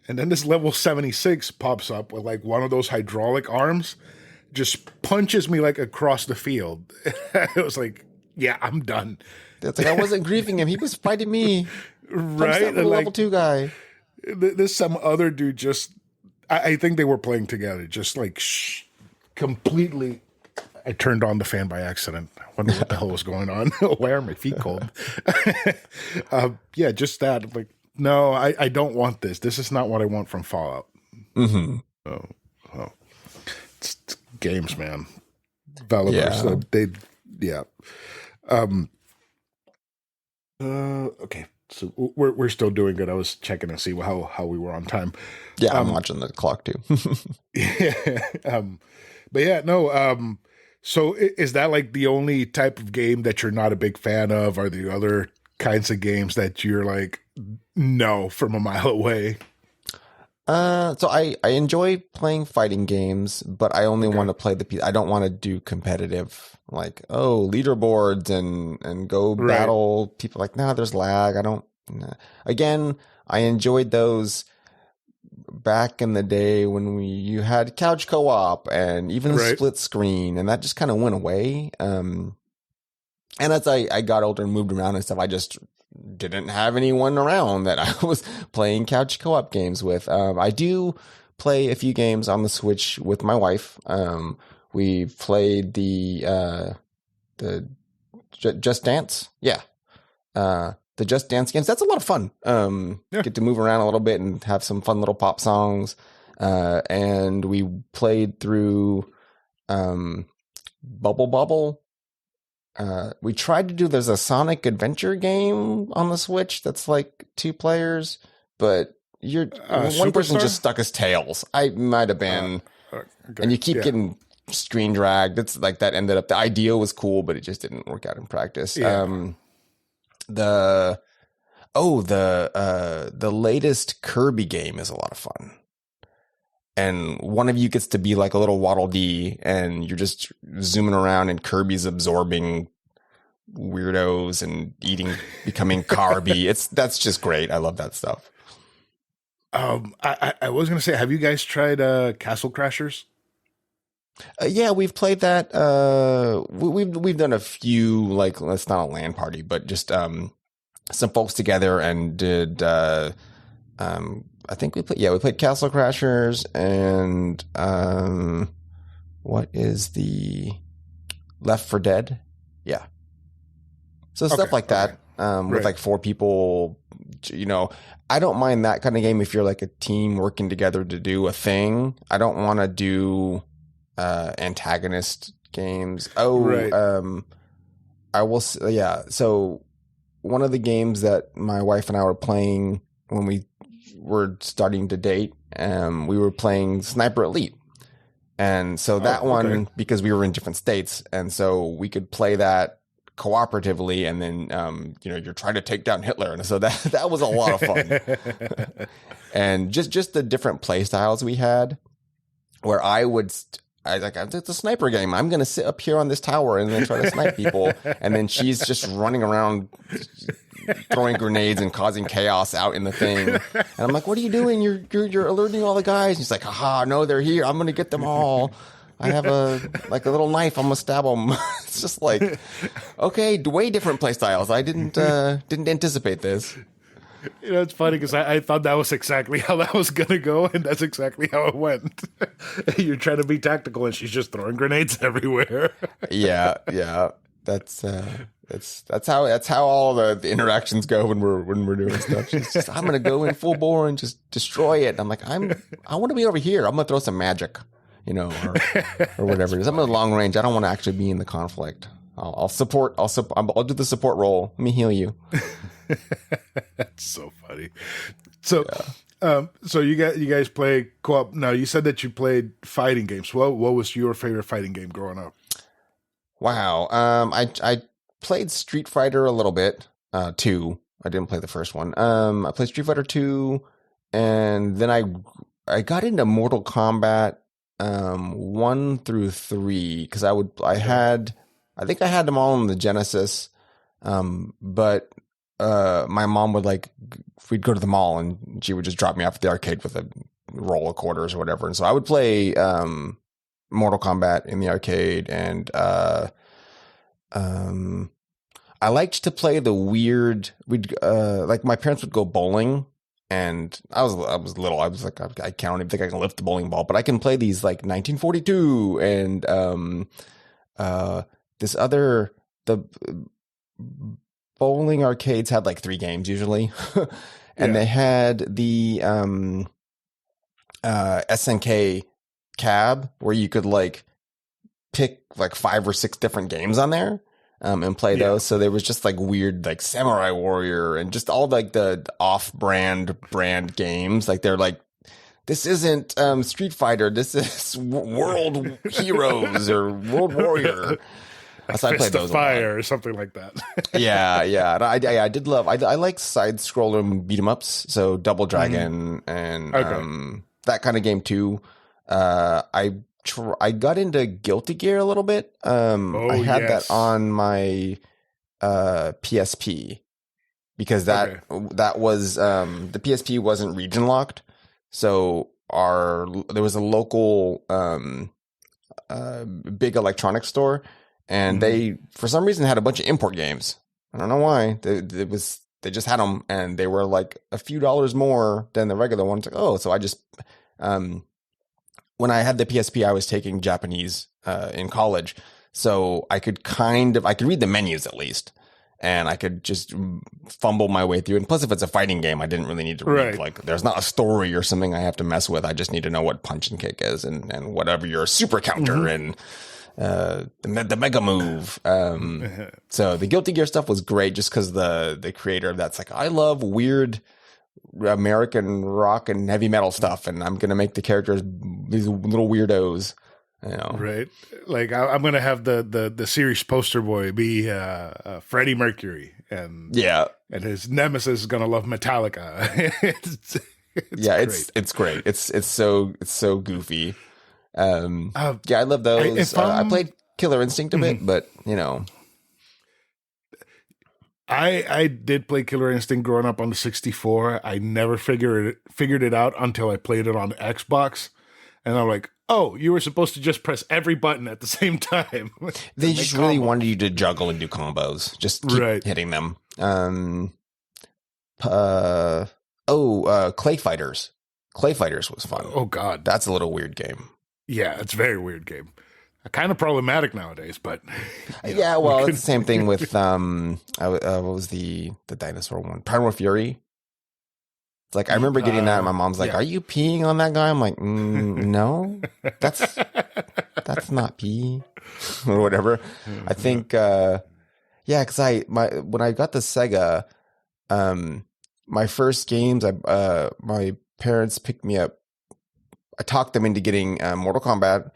And then this level 76 pops up with like one of those hydraulic arms, just punches me like across the field. It was like, yeah, I'm done. That's like, I wasn't grieving him. He was fighting me. Right. That little level 2 guy. There's some other dude I think they were playing together, just like completely. I turned on the fan by accident. I wonder what the hell was going on. Why are my feet cold? Yeah, just that. Like, no, I don't want this. This is not what I want from Fallout. Mm-hmm. Oh. It's games, man. Developers, yeah. Okay, so we're still doing good. I was checking to see how we were on time. Yeah, I'm watching the clock too. Yeah, but yeah, no. So is that like the only type of game that you're not a big fan of? Are there other kinds of games that you're like, no, from a mile away? So I enjoy playing fighting games, but I only want to play I don't want to do competitive, like, leaderboards and go battle people. Like, no, there's lag. I don't. Nah. Again, I enjoyed those back in the day when you had couch co-op and even split screen, and that just kind of went away. And as I got older and moved around and stuff, I just didn't have anyone around that I was playing couch co-op games with. I do play a few games on the Switch with my wife. We played the Just Dance. Yeah. The Just Dance games. That's a lot of fun. Get to move around a little bit and have some fun little pop songs. and we played through Bubble Bobble. We tried to do, there's a Sonic Adventure game on the Switch that's like 2 players, but one person just stuck his tails. I might have been, okay. and you keep getting screen dragged. It's like that ended up, the idea was cool, but it just didn't work out in practice. Yeah. The latest Kirby game is a lot of fun. And one of you gets to be like a little Waddle Dee, and you're just zooming around, and Kirby's absorbing weirdos and becoming carby. That's just great. I love that stuff. I was gonna say, have you guys tried Castle Crashers? Yeah, we've played that. We've done a few, like, it's not a LAN party, but just some folks together and did. I think we played Castle Crashers and what is the Left 4 Dead? Yeah. So stuff like that, with like 4 people, I don't mind that kind of game if you're like a team working together to do a thing. I don't want to do antagonist games. I will, so one of the games that my wife and I were playing when we were starting to date, we were playing Sniper Elite. And so that one, because we were in different states, and so we could play that cooperatively, and then you're trying to take down Hitler, and so that was a lot of fun. And just the different play styles we had, where it's a sniper game. I'm going to sit up here on this tower and then try to snipe people, and then she's just running around throwing grenades and causing chaos out in the thing. And I'm like, what are you doing? You're alerting all the guys. And he's like, haha, no, they're here. I'm going to get them all. I have a little knife. I'm going to stab them. It's just like, okay, way different play styles. I didn't anticipate this. It's funny because I thought that was exactly how that was going to go, and that's exactly how it went. You're trying to be tactical, and she's just throwing grenades everywhere. Yeah. That's how all the interactions go when we're doing stuff. She's just, I'm gonna go in full bore and just destroy it. And I'm like, I want to be over here. I'm gonna throw some magic, or whatever it is. I'm at long range. I don't want to actually be in the conflict. I'll do the support role. Let me heal you. That's so funny. So, so you guys play co-op. Now, you said that you played fighting games. What was your favorite fighting game growing up? Wow. I played Street Fighter a little bit. 2. I didn't play the first one. I played Street Fighter 2, and then I got into Mortal Kombat 1 through 3 because I think I had them all on the Genesis. But my mom would we'd go to the mall and she would just drop me off at the arcade with a roll of quarters or whatever. And so I would play Mortal Kombat in the arcade, and I liked to play the weird. My parents would go bowling, and I was little. I was like, I can't even think I can lift the bowling ball, but I can play these 1942 and this other the bowling arcades had 3 games usually, and they had the SNK cab where you could pick 5 or 6 different games on there and play those. So there was just weird Samurai Warrior and just all the off-brand brand games. They're this isn't Street Fighter, this is World Heroes or World Warrior. So I played those Fire or something like that. yeah. And I did love. I like side scroller beat 'em ups. So Double Dragon and that kind of game too. I got into Guilty Gear a little bit. I had that on my PSP because that was the PSP wasn't region locked. So there was a local big electronics store. And they, for some reason, had a bunch of import games. I don't know why. They just had them, and they were a few dollars more than the regular ones. So I just, when I had the PSP, I was taking Japanese in college, so I could read the menus at least. and I could just fumble my way through. And plus, if it's a fighting game, I didn't really need to read, Right. like, there's not a story or something I have to mess with. I just need to know what punch and kick is and whatever your super counter and the mega move. So the Guilty Gear stuff was great just because the creator of that's like, I love weird American rock and heavy metal stuff, and I'm gonna make the characters these little weirdos. You know. Right. Like I'm gonna have the series poster boy be Freddie Mercury, and Yeah. and his nemesis is gonna love Metallica. it's Yeah, great. it's great. It's so goofy. Yeah, I love those. If I played Killer Instinct a bit, but you know, I did play Killer Instinct growing up on the 64. I never figured it out until I played it on Xbox, and I'm like, oh, you were supposed to just press every button at the same time. they just really wanted you to juggle and do combos. Just keep hitting them. Clay Fighters. Clay Fighters was fun. Oh God, that's a little weird game. Yeah, it's a very weird game. Kind of problematic nowadays, but yeah, well, it's the same thing with what was the dinosaur one? Primal Fury. It's like I remember getting that, and my mom's like, "Are you peeing on that guy?" I'm like, "No, that's not pee or whatever." I think, because when I got the Sega, my first games, my parents picked me up. I talked them into getting Mortal Kombat,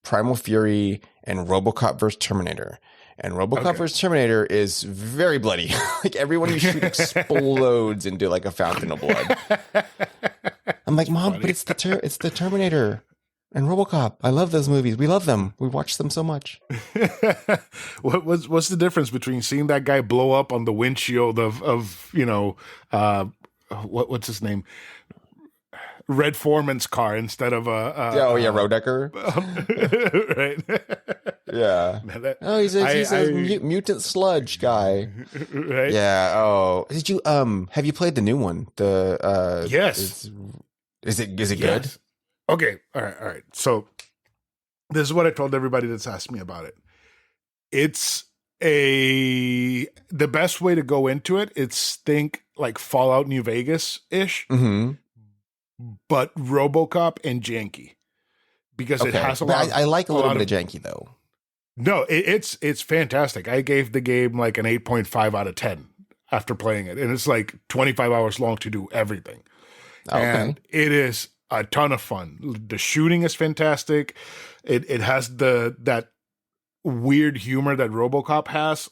Primal Fury, and RoboCop vs. Terminator. And RoboCop vs. Terminator is very bloody. Like everyone you shoot explodes into like a fountain of blood. I'm like, Mom, but it's the Terminator and RoboCop. I love those movies. We love them. We watch them so much. What's the difference between seeing that guy blow up on the windshield of what's his name? Red Foreman's car instead of Rodecker. Right. Yeah. He's a mutant sludge guy. Right. Yeah. Oh, did you have you played the new one? The yes. Is it good? Okay. All right. So this is what I told everybody that's asked me about it. It's the best way to go into it. It's think like Fallout New Vegas ish. Mm-hmm. But RoboCop and janky, because it has a lot. I like a little bit of janky though. No, it's fantastic. I gave the game like an 8.5 out of 10 after playing it, and it's like 25 hours long to do everything. And it is a ton of fun. The shooting is fantastic. It has that weird humor that RoboCop has.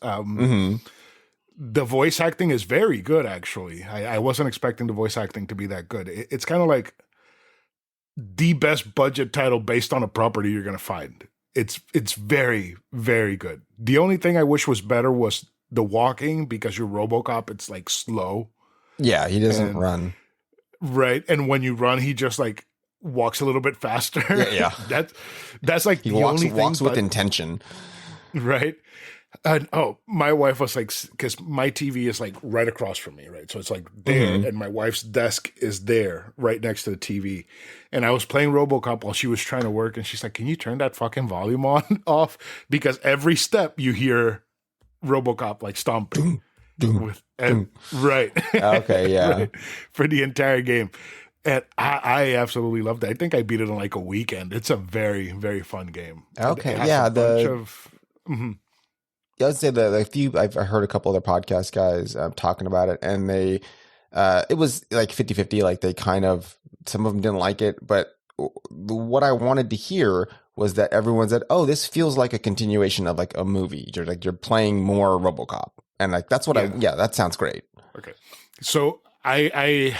The voice acting is very good, actually. I wasn't expecting the voice acting to be that good. It's kind of like the best budget title based on a property you're going to find. It's very, very good. The only thing I wish was better was the walking, because your RoboCop, it's like slow. Yeah, he doesn't run. Right. And when you run, he just like walks a little bit faster. Yeah. That's like he the only thing. He walks with intention. Right. And my wife was like, because my TV is like right across from me, right? So it's like there, and my wife's desk is there, right next to the TV. And I was playing RoboCop while she was trying to work, and she's like, "Can you turn that fucking volume off?" Because every step you hear RoboCop like stomping, right? Okay, yeah, right, for the entire game. And I absolutely loved it. I think I beat it in like a weekend. It's a very, very fun game. Okay, yeah, I would say I've heard a couple other podcast guys talking about it, and they it was like 50-50. Like they kind of, some of them didn't like it, but what I wanted to hear was that everyone said, "Oh, this feels like a continuation of like a movie. You're playing more RoboCop," and like that's what that sounds great. Okay, so I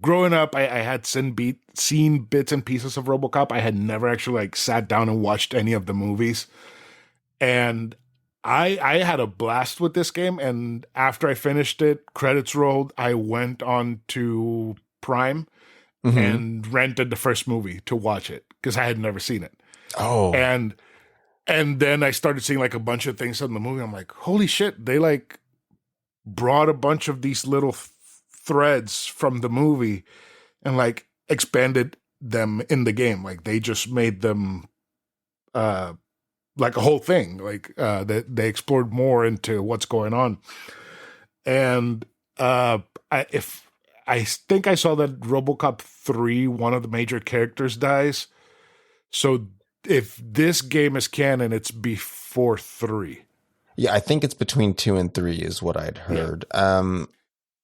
growing up, I had seen bits and pieces of RoboCop. I had never actually like sat down and watched any of the movies, and I had a blast with this game, and after I finished it, credits rolled, I went on to Prime and rented the first movie to watch it because I had never seen it. Oh. And then I started seeing like a bunch of things in the movie. I'm like, holy shit, they like brought a bunch of these little threads from the movie and like expanded them in the game. Like they just made them like a whole thing. Like they explored more into what's going on. And I think I saw that RoboCop 3, one of the major characters dies. So if this game is canon, it's before 3. Yeah, I think it's between 2 and 3 is what I'd heard. Yeah.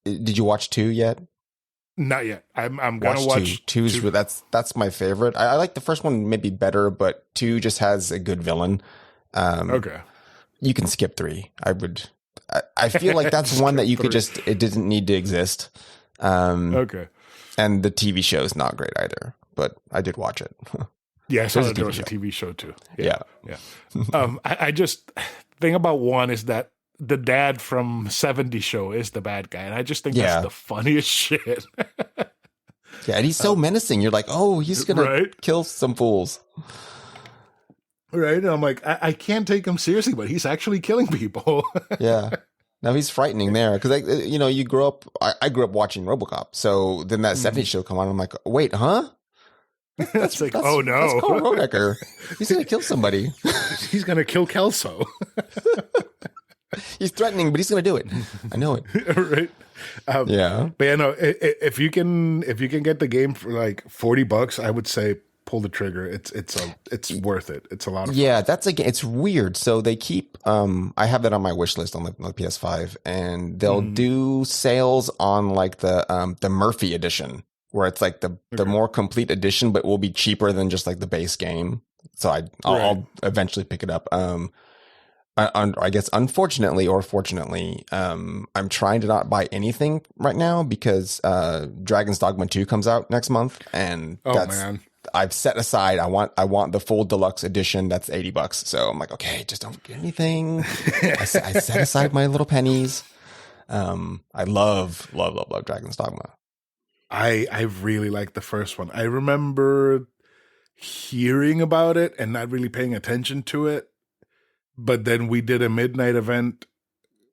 Did you watch 2 yet? Not yet. I'm gonna watch 2. 2's that's my favorite. I like the first one maybe better, but 2 just has a good villain. Okay. You can skip 3. I feel like that's one that you could just, it didn't need to exist. Okay. And the TV show is not great either, but I did watch it. Yeah, I saw that there was a TV show too. Yeah. I just thing about 1 is that the dad from 70 Show is the bad guy, and I just think that's the funniest shit. Yeah, and he's so menacing. You're like, oh, he's gonna kill some fools. Right, and I'm like, I can't take him seriously, but he's actually killing people. Yeah. No, he's frightening there because, you grow up. I grew up watching RoboCop, so then that 70 show come on. I'm like, wait, huh? That's oh no, that's Carl Rodecker. He's gonna kill somebody. He's gonna kill Kelso. He's threatening, but he's gonna do it. I know it. Right. Yeah. But yeah, no. If you can get the game for like $40, I would say pull the trigger. It's worth it. It's a lot of fun. Yeah, it's weird. So they keep I have that on my wish list on the PS5, and they'll do sales on like the Murphy edition, where it's like the more complete edition, but will be cheaper than just like the base game. So I'll eventually pick it up. I guess unfortunately or fortunately, I'm trying to not buy anything right now because Dragon's Dogma 2 comes out next month, and man. I've set aside. I want the full deluxe edition. That's $80. So I'm like, okay, just don't get anything. I set aside my little pennies. I love Dragon's Dogma. I really like the first one. I remember hearing about it and not really paying attention to it. But then we did a midnight event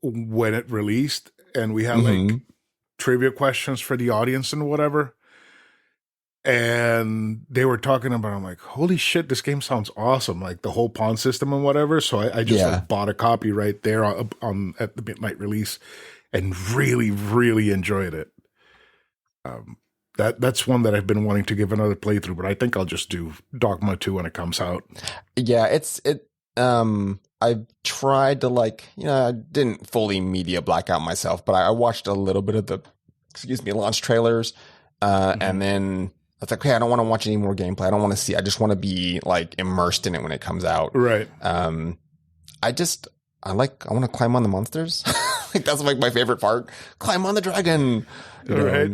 when it released, and we had like trivia questions for the audience and whatever. And they were talking about, I'm like, holy shit, this game sounds awesome. Like the whole pawn system and whatever. So I just like, bought a copy right there on at the midnight release and really, really enjoyed it. That's one that I've been wanting to give another playthrough, but I think I'll just do Dogma 2 when it comes out. Yeah, I tried to I didn't fully media blackout myself, but I watched a little bit of the, launch trailers. And then I was like, okay, I don't want to watch any more gameplay. I don't want to see, I just want to be like immersed in it when it comes out. Right. I want to climb on the monsters. Like that's like my favorite part. Climb on the dragon. Right.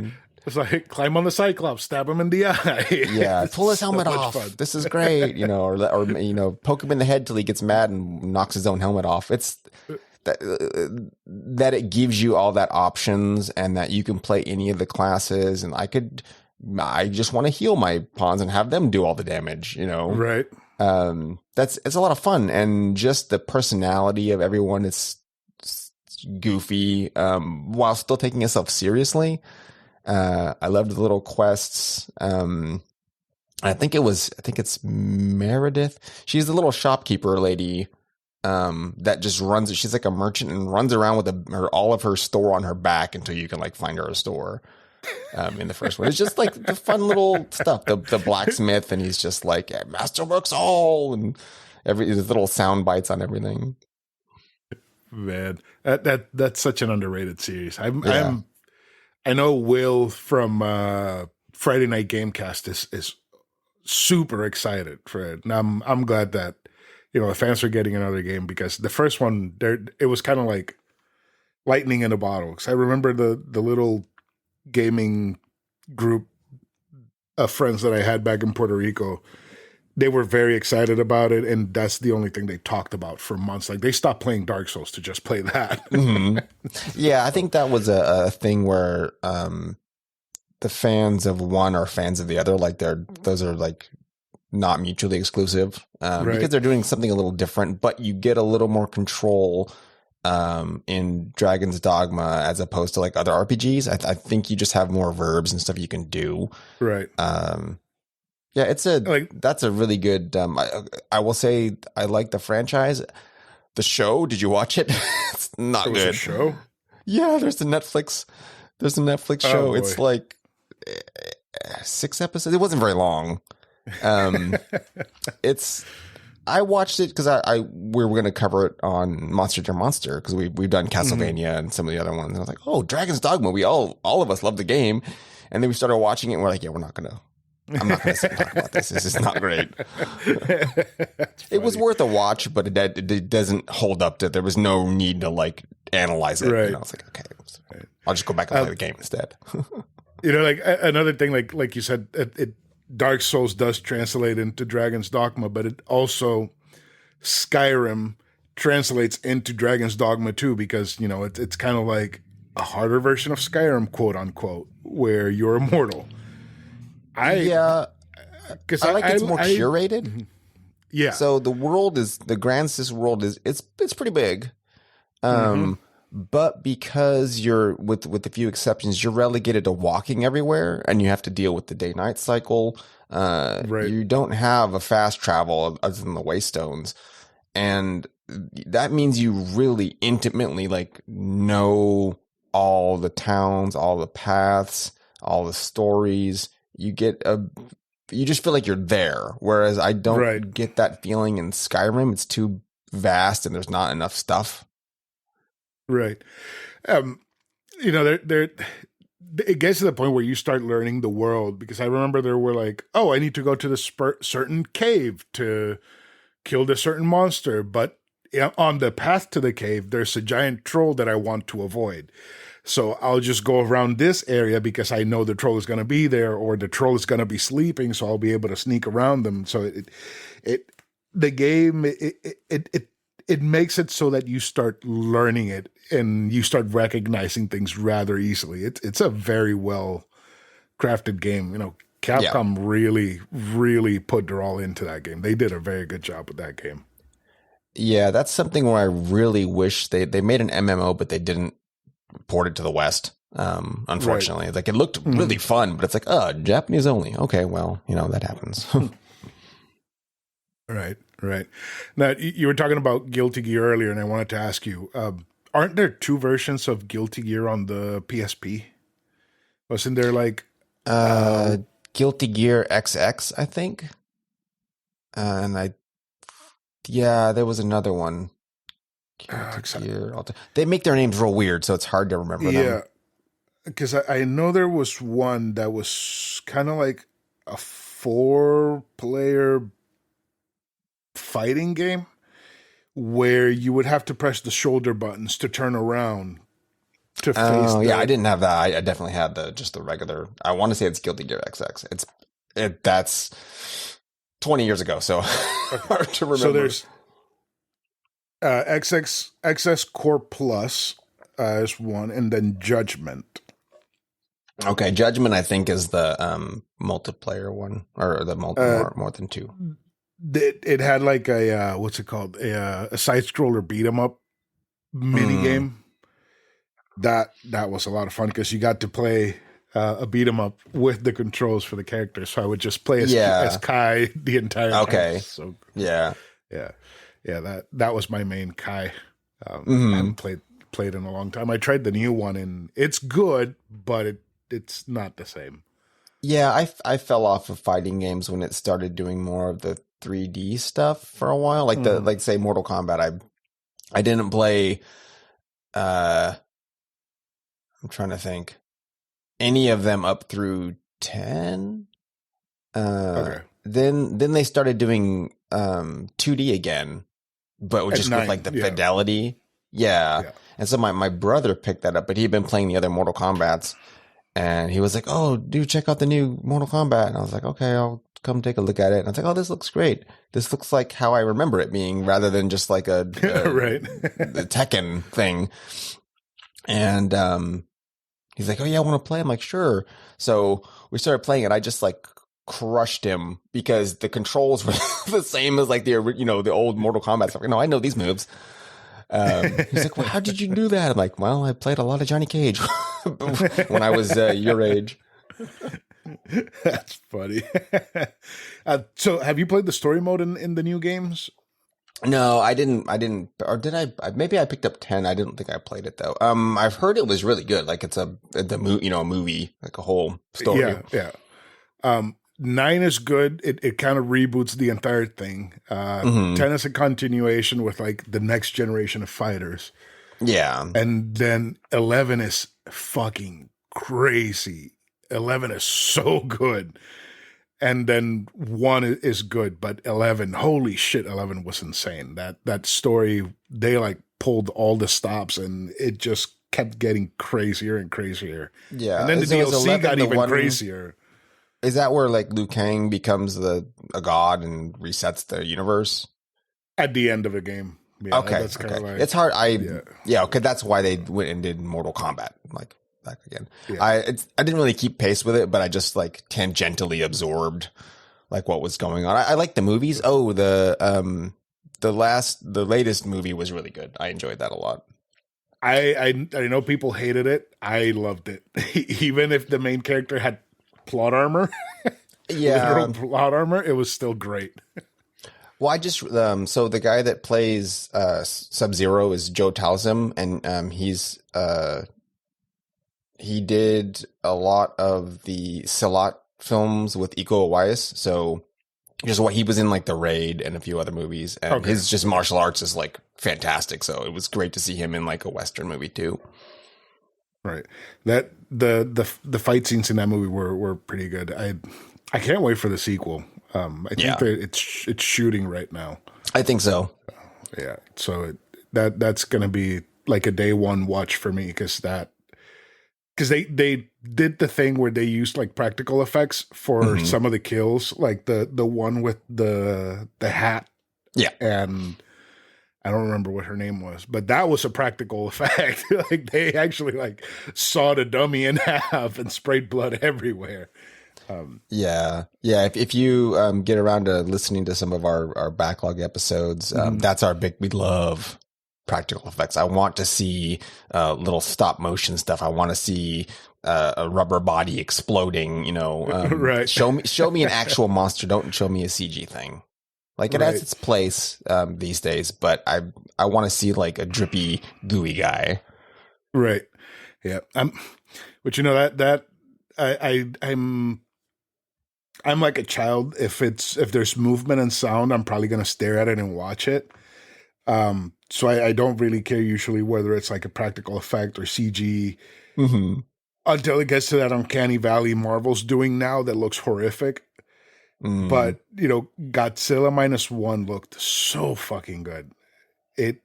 It's like climb on the Cyclops, stab him in the eye. Yeah, pull his helmet off. Fun. This is great, or poke him in the head till he gets mad and knocks his own helmet off. It's that it gives you all that options and that you can play any of the classes. And I just want to heal my pawns and have them do all the damage. Right. It's a lot of fun, and just the personality of everyone is goofy, while still taking itself seriously. I loved the little quests. I think it's Meredith. She's the little shopkeeper lady, that just runs. She's like a merchant and runs around with all of her store on her back until you can like find her a store. In the first one, it's just like the fun little stuff. The blacksmith, and he's just like Masterworks all, and his little sound bites on everything. Man, that's such an underrated series. I know Will from Friday Night Gamecast is super excited for it, and I'm glad that the fans are getting another game, because the first one it was kind of like lightning in a bottle. Because I remember the little gaming group of friends that I had back in Puerto Rico. They were very excited about it, and that's the only thing they talked about for months. Like they stopped playing Dark Souls to just play that. Yeah, I think that was a thing where the fans of one are fans of the other. Like those are like not mutually exclusive, because they're doing something a little different. But you get a little more control in Dragon's Dogma as opposed to like other RPGs. I think you just have more verbs and stuff you can do. Right. Yeah, that's a really good. I will say I like the franchise. The show, did you watch it? It's not There was a good. show. Yeah, there's a Netflix Oh show. It's boy. like 6 episodes. It wasn't very long. Um, it's I watched it because we were going to cover it on Monster Dear Monster because we've done Castlevania and some of the other ones. And I was like, oh, Dragon's Dogma. We all of us love the game, and then we started watching it. and We're like, yeah, I'm not gonna sit and talk about this. This is not great. It was worth a watch, but it doesn't hold up to. There was no need to like analyze it. Right. And I was like, okay, I'll just go back and play the game instead. Like another thing, like you said, Dark Souls does translate into Dragon's Dogma, but it also Skyrim translates into Dragon's Dogma too, because it's kind of like a harder version of Skyrim, quote unquote, where you're immortal. Because I like it's more curated. Yeah. So the Grand Sis world it's pretty big. But because you're with a few exceptions, you're relegated to walking everywhere and you have to deal with the day-night cycle. Right. You don't have a fast travel other than the Waystones. And that means you really intimately like know all the towns, all the paths, all the stories. You just feel like you're there. Whereas I don't get that feeling in Skyrim. It's too vast and there's not enough stuff. Right. It gets to the point where you start learning the world, because I remember there were like, oh, I need to go to this certain cave to kill this certain monster. But on the path to the cave, there's a giant troll that I want to avoid. So I'll just go around this area because I know the troll is going to be there, or the troll is going to be sleeping. So I'll be able to sneak around them. So the game makes it so that you start learning it and you start recognizing things rather easily. It's a very well crafted game. Capcom really, really put their all into that game. They did a very good job with that game. Yeah, that's something where I really wish they made an MMO, but they didn't port it to the West. Unfortunately, like it looked really fun, but it's like, Japanese only. Okay, well, that happens. Right. Now, you were talking about Guilty Gear earlier, and I wanted to ask you, aren't there two versions of Guilty Gear on the PSP? Wasn't there like... Guilty Gear XX, I think? And there was another one. Guilty Gear. They make their names real weird, so it's hard to remember them. Yeah, because I know there was one that was kind of like a 4-player fighting game where you would have to press the shoulder buttons to turn around to face. Oh yeah, I didn't have that. I definitely had just the regular. I want to say it's Guilty Gear XX. That's 20 years ago, so hard to remember. So there's XS Core Plus is one, and then Judgment. Okay, Judgment I think is the multiplayer one, or the more than two. It had like a what's it called, a side scroller beat 'em up mini game. That was a lot of fun because you got to play a beat 'em up with the controls for the characters. So I would just play as Kai the entire time. Okay. So yeah. That was my main Kai. I haven't played in a long time. I tried the new one and it's good, but it's not the same. Yeah, I fell off of fighting games when it started doing more of the 3D stuff for a while. Like say Mortal Kombat. I didn't play I'm trying to think. Any of them up through 10? Okay. Then they started doing 2D again, but with just 9, with like the fidelity. Yeah. And so my brother picked that up, but he'd been playing the other Mortal Kombats. And he was like, "Oh, dude, check out the new Mortal Kombat." And I was like, "Okay, I'll come take a look at it." And I was like, "Oh, this looks great. This looks like how I remember it being, rather than just like a the Tekken thing." And he's like, "Oh yeah, I want to play." I'm like, "Sure." So we started playing it. I just like crushed him because the controls were the same as like the old Mortal Kombat stuff. No, I know these moves. He's like, "Well, how did you do that?" I'm like, "Well, I played a lot of Johnny Cage when I was your age." That's funny. So, have you played the story mode in the new games? No, I didn't. Or did I? Maybe I picked up 10. I didn't think I played it though. I've heard it was really good. Like it's a movie, like a whole story. Yeah, yeah. 9 is good. It kind of reboots the entire thing. Hmm. 10 is a continuation with like the next generation of fighters. Yeah, And then 11 is fucking crazy. 11 is so good. And then 1 is good, but 11, holy shit, 11 was insane. That story, they like pulled all the stops and it just kept getting crazier and crazier. yeah. And then the Is 11 DLC got the even one? crazier. Is that where like Liu Kang becomes a god and resets the universe? At the end of a game. Yeah, Okay, that's kind of okay. like It's hard. yeah, Yeah, okay. That's why they went and did Mortal Kombat like back again. yeah. I didn't really keep pace with it, but I just like tangentially absorbed like what was going on. I like the movies. Oh, the latest movie was really good. I enjoyed that a lot. I know people hated it. I loved it. Even if the main character had plot armor, Yeah. literal plot armor, it was still great. Well, I just so the guy that plays Sub-Zero is Joe Talzim, and he did a lot of the Silat films with Iko Uwais. So just what he was in like The Raid and a few other movies, and Okay. his just martial arts is like fantastic. So it was great to see him in like a Western movie too. Right. That the fight scenes in that movie were pretty good. I can't wait for the sequel. I think Yeah. that it's shooting right now. I think so. Yeah. So that's gonna be like a day one watch for me because they did the thing where they used like practical effects for Mhm. some of the kills, like the one with the hat. Yeah. And I don't remember what her name was, but that was a practical effect. Like they actually like sawed a dummy in half and sprayed blood everywhere. Yeah. Yeah. If you get around to listening to some of our backlog episodes, Mhm. that's our big, we love practical effects. I want to see little stop motion stuff. I want to see a rubber body exploding, Right. Show me an actual monster. Don't show me a CG thing. Like it Right. has its place these days, but I want to see like a drippy, gooey guy. Right. Yeah. But you know that I'm like a child. If there's movement and sound, I'm probably gonna stare at it and watch it. So I don't really care usually whether it's like a practical effect or CG Mm-hmm. until it gets to that uncanny valley Marvel's doing now that looks horrific. But Godzilla -1 looked so fucking good. It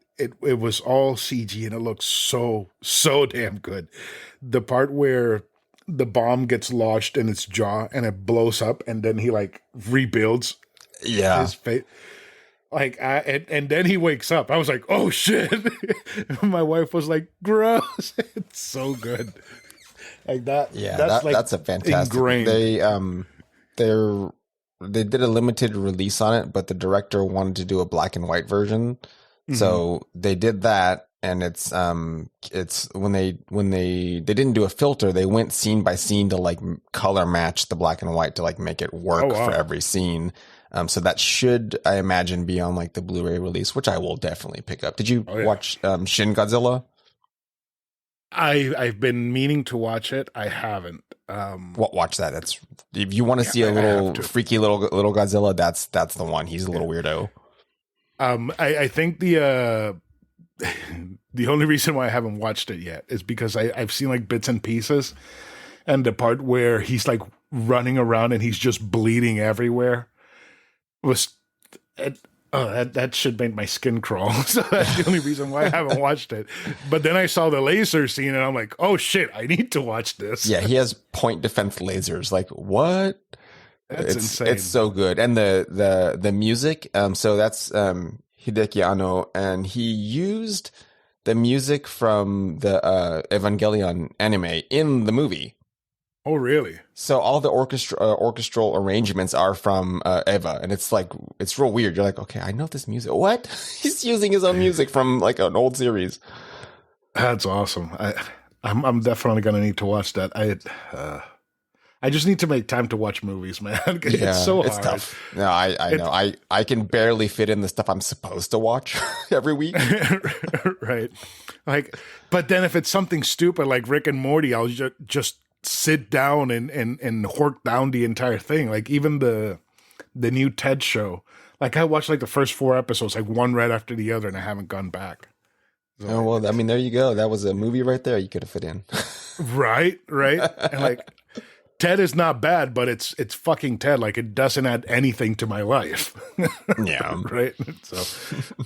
was all CG and it looked so damn good. The part where the bomb gets lodged in its jaw and it blows up and then he like rebuilds Yeah. his face. Like and then he wakes up. I was like, oh shit. My wife was like, gross. It's so good. Like that. Yeah, That's that's a fantastic. ingrained. They did a limited release on it, but the director wanted to do a black and white version, so they did that. And it's when they didn't do a filter, they went scene by scene to like color match the black and white to like make it work Oh, wow. for every scene. So that should, I imagine, be on like the Blu-ray release, which I will definitely pick up. Did you watch Shin Godzilla? I've been meaning to watch it. I haven't. Watch that. That's if you want to see a little freaky little Godzilla. That's the one. He's a little weirdo. I think the the only reason why I haven't watched it yet is because I've seen like bits and pieces, and the part where he's like running around and he's just bleeding everywhere was that should make my skin crawl. So that's the only reason why I haven't watched it. But then I saw the laser scene and I'm like, oh shit, I need to watch this. Yeah, he has point defense lasers. Like what? That's insane. It's so good. And the music, so that's Hideki Anno, and he used the music from the Evangelion anime in the movie. Oh, really? So all the orchestral arrangements are from Eva, and it's like it's real weird. You're like, okay, I know this music. What? He's using his own music from like an old series. That's awesome. I'm definitely gonna need to watch that. I I just need to make time to watch movies, man. Yeah, It's so it's hard. tough. No, I know. I can barely fit in the stuff I'm supposed to watch every week. Right. Like, but then if it's something stupid like Rick and Morty, I'll just sit down and hork down the entire thing. Like even the new Ted show. Like I watched like the first 4 episodes, like one right after the other, and I haven't gone back. So, Oh, well, I mean, there you go. That was a movie right there you could have fit in. right. And like Ted is not bad, but it's fucking Ted. Like it doesn't add anything to my life. Yeah. Right. So,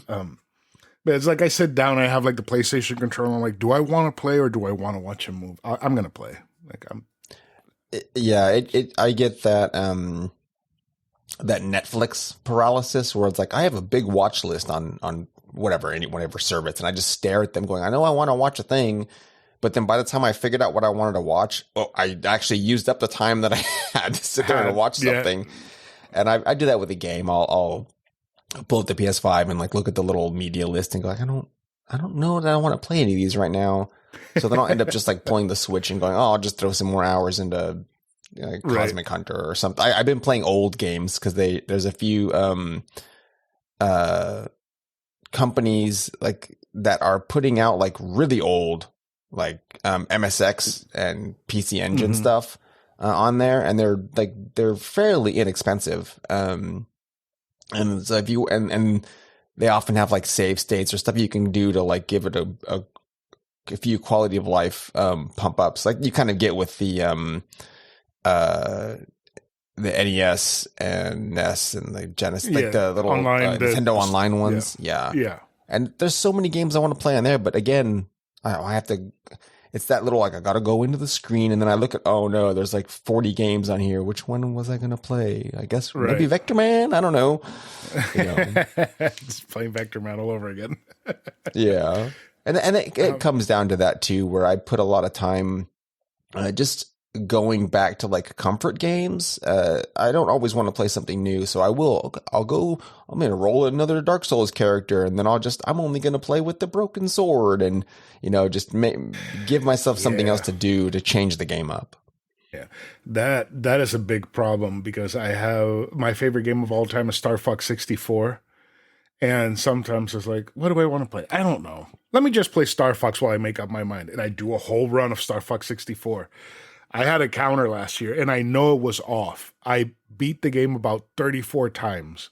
but it's like I sit down, I have like the PlayStation controller. I'm like, do I want to play or do I want to watch a movie? I'm gonna play. Like I get that that Netflix paralysis where it's like I have a big watch list on whatever service, and I just stare at them going, I know I want to watch a thing. But then by the time I figured out what I wanted to watch, I actually used up the time that I had to sit there and watch something. And I do that with a game. I'll pull up the PS5 and like look at the little media list and go like, I don't know that I want to play any of these right now. So then I'll end up just like pulling the Switch and going, I'll just throw some more hours into Cosmic Hunter or something. I've been playing old games because there's a few companies like that are putting out like really old like MSX and PC Engine stuff on there, and they're fairly inexpensive. And so if you and they often have like save states or stuff you can do to like give it a few quality of life pump ups, like you kind of get with the NES and NES and the Genesis, like the little Nintendo Online ones. Yeah. And there's so many games I want to play on there, but again, I have to. It's that little like I got to go into the screen and then I look at there's like 40 games on here. Which one was I going to play? I guess maybe Vector Man. I don't know. Just playing Vector Man all over again. Yeah, and it comes down to that too, where I put a lot of time just going back to like comfort games. I don't always want to play something new, so I'm going to roll another Dark Souls character, and then I'm only going to play with the broken sword, and just give myself something else to do to change the game up. Yeah, that is a big problem because I have my favorite game of all time is Star Fox 64. And sometimes it's like, what do I want to play? I don't know. Let me just play Star Fox while I make up my mind. And I do a whole run of Star Fox 64. I had a counter last year, and I know it was off. I beat the game about 34 times,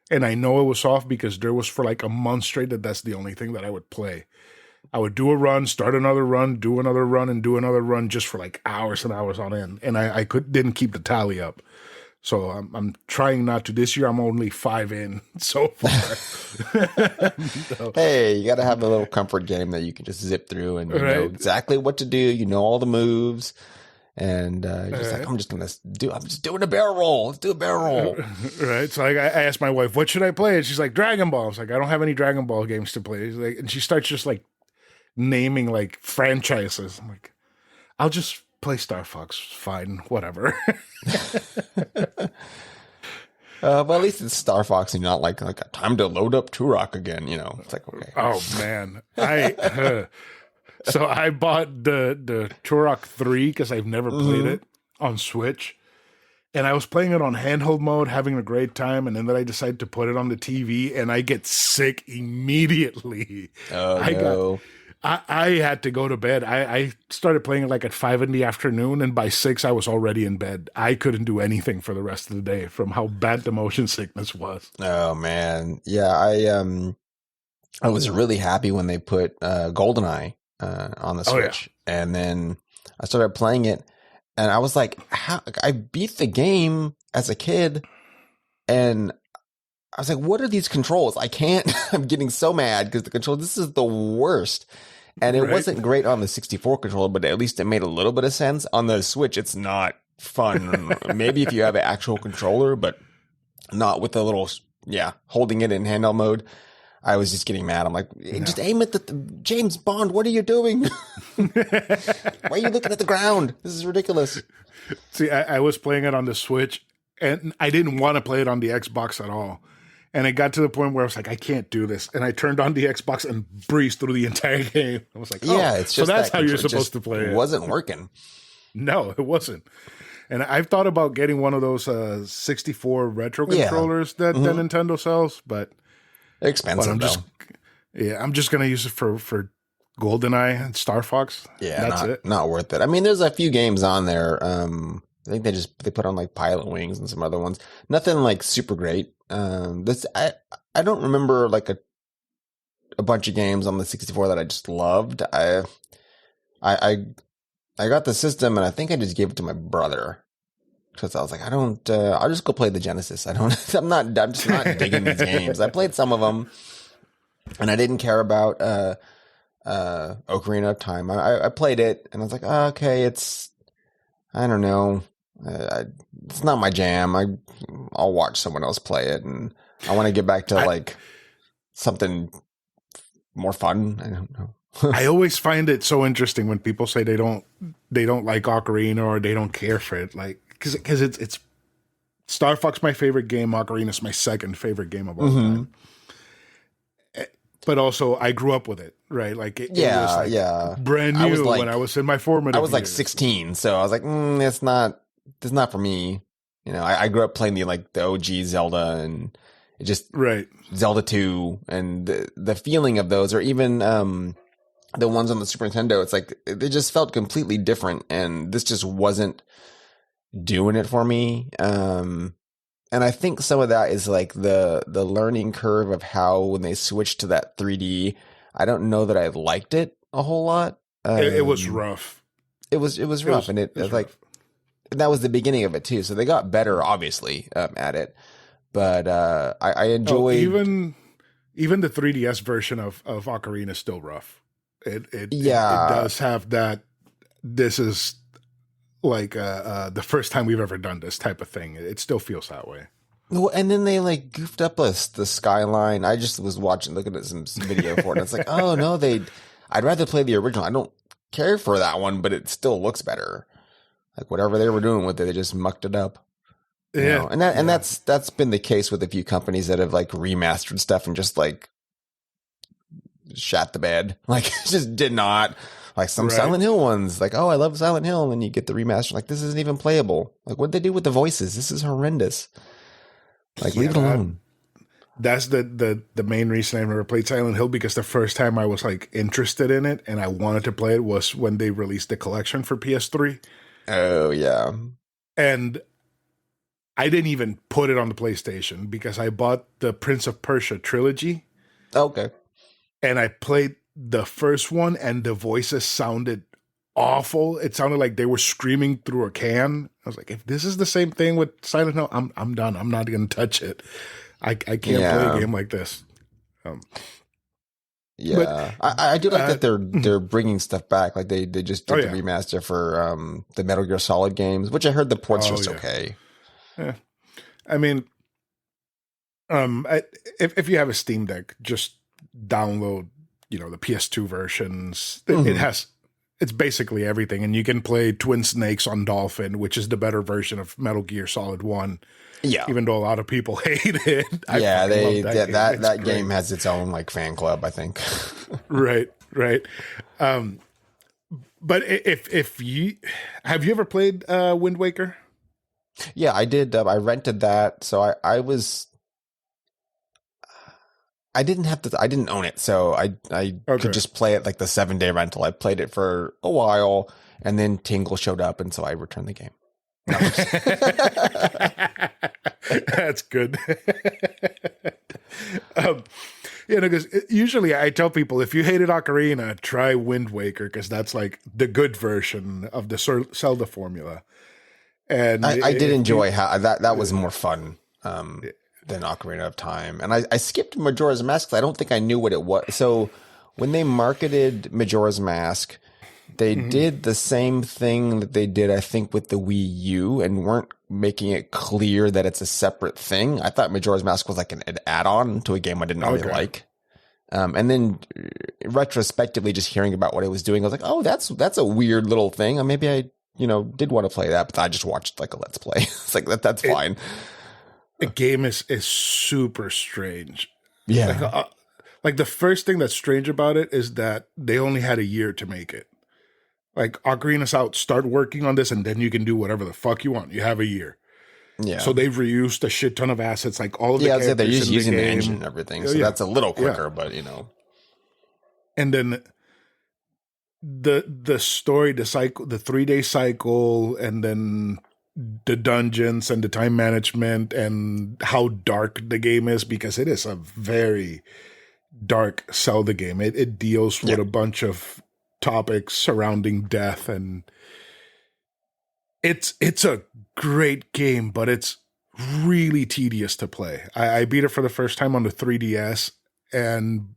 and I know it was off because there was for like a month straight that's the only thing that I would play. I would do a run, start another run, do another run, and do another run just for like hours and hours on end, and I didn't keep the tally up. So I'm trying not to. This year I'm only 5 in so far. So, hey, you got to have a little comfort game that you can just zip through and you know exactly what to do. You know all the moves. And just like, I'm just doing a barrel roll. Let's do a barrel roll. Right. So I asked my wife, what should I play? And she's like, Dragon Ball. I was like, I don't have any Dragon Ball games to play. And she starts just like naming like franchises. I'm like, I'll just play Star Fox. Fine. Whatever. Well, at least it's Star Fox and not like time to load up Turok again. It's like, okay. Oh, man. So I bought the Turok 3 because I've never played it on Switch. And I was playing it on handheld mode, having a great time. And then I decided to put it on the TV and I get sick immediately. Oh, no. I had to go to bed. I started playing it like at 5 in the afternoon. And by 6, I was already in bed. I couldn't do anything for the rest of the day from how bad the motion sickness was. Oh, man. Yeah, I was really happy when they put GoldenEye on the Switch, and then I started playing it, and I was like, I beat the game as a kid, and I was like, what are these controls? I can't. I'm getting so mad because the control. This is the worst, and it wasn't great on the 64 controller, but at least it made a little bit of sense. On the Switch, it's not fun. Maybe if you have an actual controller, but not with the little holding it in handheld mode. I was just getting mad. I'm like, just aim at the James Bond. What are you doing? Why are you looking at the ground? This is ridiculous. See, I was playing it on the Switch, and I didn't want to play it on the Xbox at all. And it got to the point where I was like, I can't do this. And I turned on the Xbox and breezed through the entire game. I was like, it's just so that's how you're supposed to play it. It wasn't working. No, it wasn't. And I've thought about getting one of those 64 retro Yeah. controllers that Nintendo sells, but They're expensive I'm just I'm just gonna use it for GoldenEye and Star Fox. Yeah, That's it. not worth it. I mean, there's a few games on there. I think they put on like Pilot Wings and some other ones. Nothing like super great. I don't remember like a bunch of games on the 64 that I just loved. I got the system and I think I just gave it to my brother because I was like, I'll just go play the Genesis. I'm just not digging these games. I played some of them and I didn't care about Ocarina of Time. I played it and I was like, oh, okay, I don't know. It's not my jam. I'll watch someone else play it, and I want to get back to like something more fun. I don't know. I always find it so interesting when people say they don't like Ocarina or they don't care for it, like because it's Star Fox my favorite game, Ocarina is my second favorite game of all time. But also, I grew up with it, right? Like it was like brand new when I was in my formative I was like years. 16, so I was like, it's not for me. You know, I grew up playing the OG Zelda and it just Zelda 2 and the feeling of those, or even the ones on the Super Nintendo. It's like they just felt completely different, and this just wasn't doing it for me. And I think some of that is like the learning curve of how when they switched to that 3D, I don't know that I liked it a whole lot. It was rough. It was rough, and it was like that was the beginning of it too. So they got better, obviously, at it. But I enjoyed even the 3DS version of Ocarina is still rough. It does have that. This is like the first time we've ever done this type of thing. It still feels that way. Well, and then they like goofed up the skyline. I just was looking at some video for it. And it's like, oh no, I'd rather play the original. I don't care for that one, but it still looks better. Like whatever they were doing with it, they just mucked it up. You know? And that's been the case with a few companies that have like remastered stuff and just like shat the bed. Like just did not. Like some Silent Hill ones, like, oh, I love Silent Hill, and then you get the remaster, like this isn't even playable. Like, what'd they do with the voices? This is horrendous. Like, leave it alone. That's the main reason I never played Silent Hill, because the first time I was like interested in it and I wanted to play it was when they released the collection for PS3. Oh yeah, and I didn't even put it on the PlayStation because I bought the Prince of Persia trilogy. Okay, and I played the first one, and the voices sounded awful. It sounded like they were screaming through a can. I was like, if this is the same thing with Silent Hill, I'm done. I'm not going to touch it. I can't play a game like this. But I do like that they're bringing stuff back. Like they just did the remaster for the Metal Gear Solid games, which I heard the ports are just okay. Yeah, I mean, if you have a Steam Deck, just download the PS2 versions. It's basically everything, and you can play Twin Snakes on Dolphin, which is the better version of Metal Gear Solid 1. Yeah, even though a lot of people hate it. That game has its own like fan club, I think. Right. But if you have you ever played Wind Waker? Yeah, I did. I rented that, so I didn't own it, so I could just play it like the 7-day rental. I played it for a while, and then Tingle showed up, and so I returned the game. That's good. Because usually I tell people, if you hated Ocarina, try Wind Waker, because that's like the good version of the Zelda formula. And I did enjoy how that was more fun than Ocarina of Time. And I skipped Majora's Mask because I don't think I knew what it was. So when they marketed Majora's Mask, they did the same thing that they did, I think, with the Wii U, and weren't making it clear that it's a separate thing. I thought Majora's Mask was like an add-on to a game I didn't really like. And then retrospectively, just hearing about what it was doing, I was like, oh, that's a weird little thing. Maybe I, did want to play that, but I just watched like a Let's Play. It's like, that's fine. The game is super strange. Yeah. Like the first thing that's strange about it is that they only had a year to make it. Like, Ocarina's out, start working on this, and then you can do whatever the fuck you want. You have a year. Yeah. So they've reused a shit ton of assets, like all of the They're characters just in using the game. engine and everything. So that's a little quicker, but And then the story, the cycle, the 3-day cycle, and then the dungeons and the time management and how dark the game is, because it is a very dark Zelda game. It deals with a bunch of topics surrounding death, and it's a great game, but it's really tedious to play. I beat it for the first time on the 3DS, and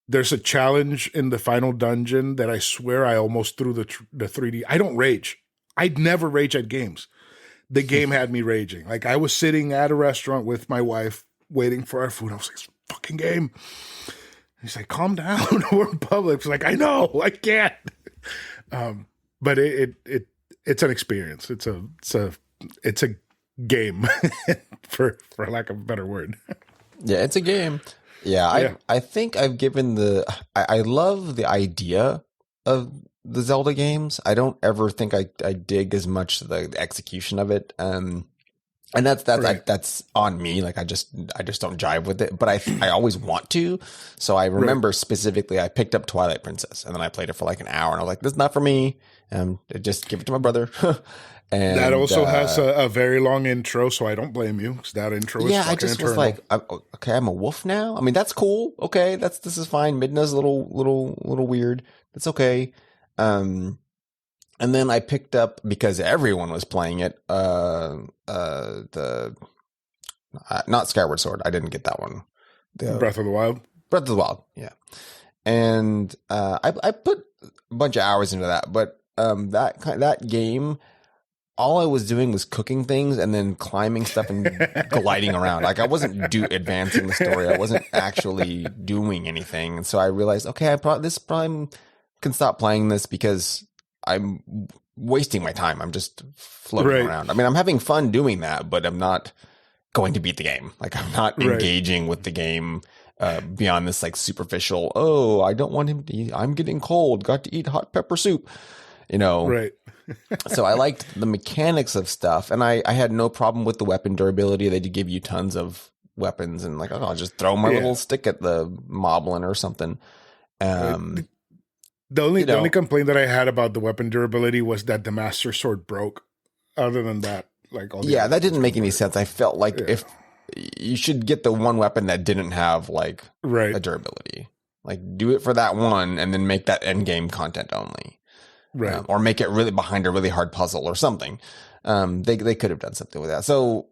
there's a challenge in the final dungeon that I swear I almost threw the 3D. I don't rage. I'd never rage at games. The game had me raging. Like, I was sitting at a restaurant with my wife waiting for our food. I was like, fucking game. He's like, calm down. We're in public. It's like, I know, I can't. But it's an experience. It's a game for lack of a better word. Yeah, it's a game. Yeah, I think I've given I love the idea of the Zelda games. I don't ever think I dig as much the execution of it. And that's on me. Like, I just don't jive with it, but I always want to. So I remember specifically I picked up Twilight Princess and then I played it for like an hour and I was like, this is not for me. Just give it to my brother. And that also has a very long intro, so I don't blame you, because that intro is fucking I just eternal. was like, okay, I'm a wolf now. I mean, that's cool. Okay, this is fine. Midna's a little weird. That's okay. And then I picked up, because everyone was playing it, the not Skyward Sword. I didn't get that one. Breath of the Wild. Breath of the Wild, yeah. And I put a bunch of hours into that, but that game, all I was doing was cooking things and then climbing stuff and gliding around. Like, I wasn't advancing the story. I wasn't actually doing anything. And so I realized, okay, I probably can stop playing this because I'm wasting my time. I'm just floating around. I mean, I'm having fun doing that, but I'm not going to beat the game. Like, I'm not engaging with the game beyond this like superficial, oh, I don't want him to eat, I'm getting cold, got to eat hot pepper soup, Right. So I liked the mechanics of stuff, and I had no problem with the weapon durability. They did give you tons of weapons, and like, oh, I'll just throw my little stick at the moblin or something. The only complaint that I had about the weapon durability was that the Master Sword broke. Other than that, like, all that didn't make any sense. I felt like if you should get the one weapon that didn't have like a durability, like do it for that one, and then make that end game content only. Right. Or make it really behind a really hard puzzle or something. They could have done something with that. So,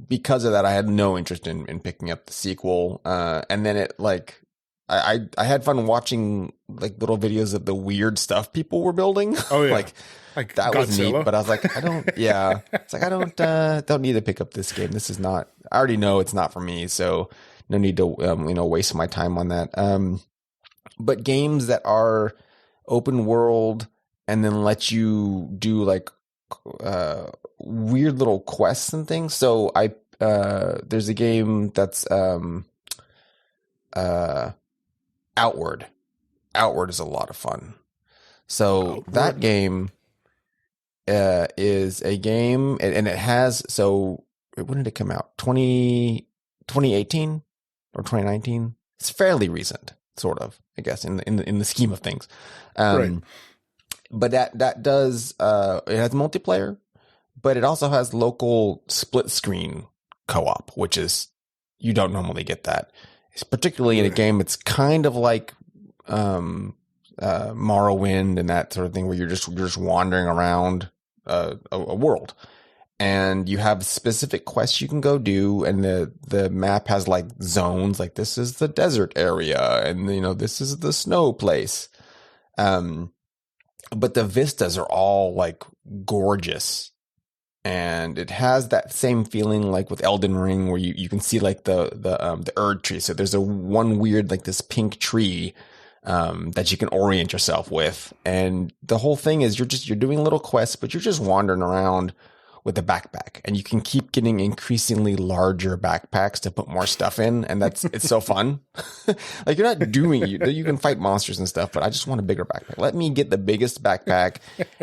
because of that, I had no interest in picking up the sequel. And then it like, I had fun watching like little videos of the weird stuff people were building. Oh yeah. like that Godzilla was neat, but I was like, it's like, I don't need to pick up this game. This is not, I already know it's not for me. So no need to, waste my time on that. But games that are open world and then let you do like weird little quests and things. So there's a game that's Outward. Outward is a lot of fun. So that game is a game, and it has, so when did it come out? 2018 or 2019? It's fairly recent, sort of, I guess, in the scheme of things. But that does it has multiplayer, but it also has local split screen co-op, which is, you don't normally get that. It's particularly in a game it's kind of like Morrowind and that sort of thing, where you're just wandering around a world, and you have specific quests you can go do, and the map has like zones, like this is the desert area, and this is the snow place. But the vistas are all like gorgeous, and it has that same feeling like with Elden Ring, where you can see like the Erd tree. So there's one weird like this pink tree that you can orient yourself with, and the whole thing is you're doing little quests, but you're just wandering around with a backpack, and you can keep getting increasingly larger backpacks to put more stuff in, and it's so fun. Like you're not doing you can fight monsters and stuff, but I just want a bigger backpack. Let me get the biggest backpack,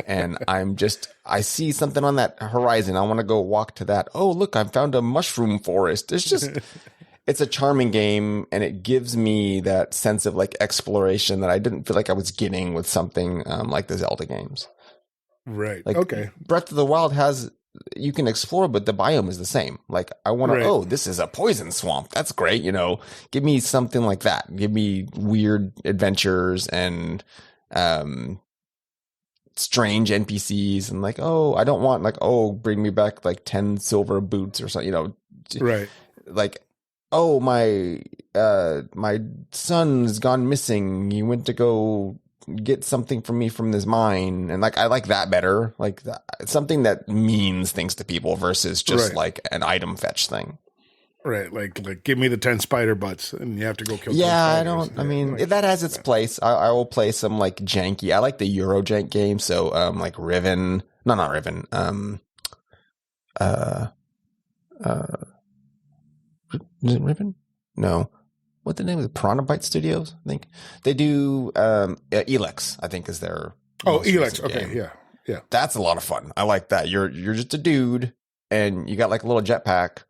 and I see something on that horizon. I want to go walk to that. Oh, look, I found a mushroom forest. It's a charming game, and it gives me that sense of like exploration that I didn't feel like I was getting with something like the Zelda games. Right. Like Okay. Breath of the Wild you can explore, but the biome is the same. Like I want to, this is a poison swamp. That's great. Give me something like that. Give me weird adventures and, strange NPCs and like, I don't want like, bring me back like 10 silver boots or something, Right. Like, my son's gone missing. He went to go get something from me from this mine, and like I like that better, like something that means things to people versus just like an item fetch thing. Right, like give me the 10 spider butts and you have to go kill 10 spiders. spiders. I mean, that has its place. I will play some like janky. I like the Euro jank game, so like Riven. No, not Riven. Is it Riven? No. What the name of the Piranha Byte Studios? I think they do. Elex, I think, is their. Elex. Okay, game. Yeah. That's a lot of fun. I like that. You're just a dude, and you got like a little jetpack,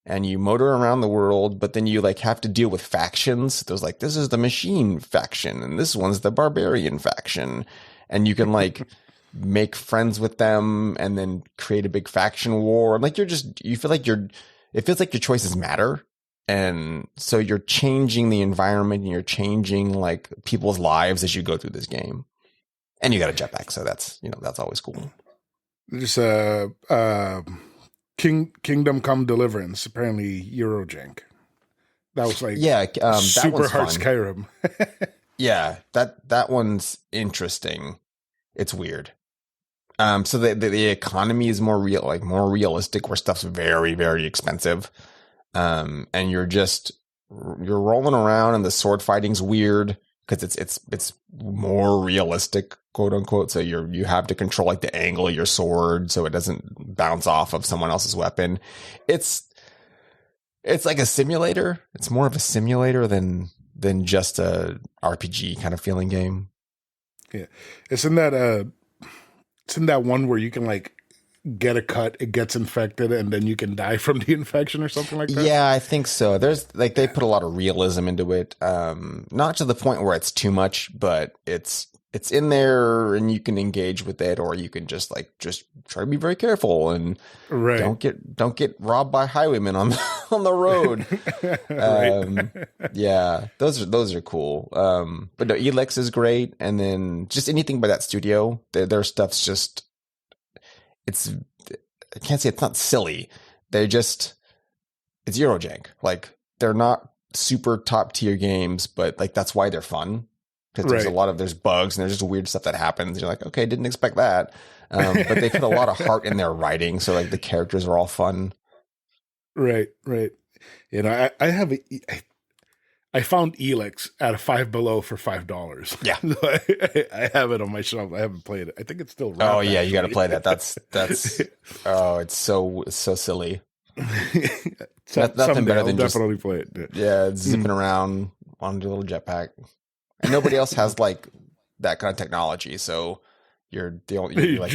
and you motor around the world. But then you like have to deal with factions. There's like this is the machine faction, and this one's the barbarian faction, and you can like make friends with them, and then create a big faction war. Like you feel like it feels like your choices matter. And so you're changing the environment and you're changing like people's lives as you go through this game. And you got a jetpack, so that's always cool. Just Kingdom Come Deliverance, apparently Eurojank. That was like super hard Skyrim. Yeah, that one's interesting. It's weird. So the economy is more realistic, where stuff's very, very expensive. And you're rolling around, and the sword fighting's weird because it's more realistic, quote unquote. So you have to control like the angle of your sword so it doesn't bounce off of someone else's weapon. It's like a simulator. It's more of a simulator than just a RPG kind of feeling game. Yeah, it's in that one where you can like get a cut, it gets infected, and then you can die from the infection or something like that. Yeah, I think so. There's like they put a lot of realism into it. Not to the point where it's too much, but it's in there and you can engage with it, or you can just try to be very careful and don't get robbed by highwaymen on the road. Yeah, those are cool. But no, Elex is great, and then just anything by that studio, their stuff's just. I can't say it's not silly. It's Eurojank. Like they're not super top tier games, but like that's why they're fun. Because there's bugs and there's just weird stuff that happens. You're like, okay, didn't expect that. But they put a lot of heart in their writing, so like the characters are all fun. Right. I found Elex at a Five Below for $5. Yeah, I have it on my shelf. I haven't played it. I think it's still. Oh yeah, you got to play that. That's. Oh, it's so silly. Nothing better than definitely play it. Yeah, zipping around on your little jetpack, and nobody else has like that kind of technology. So you're the only. You're like,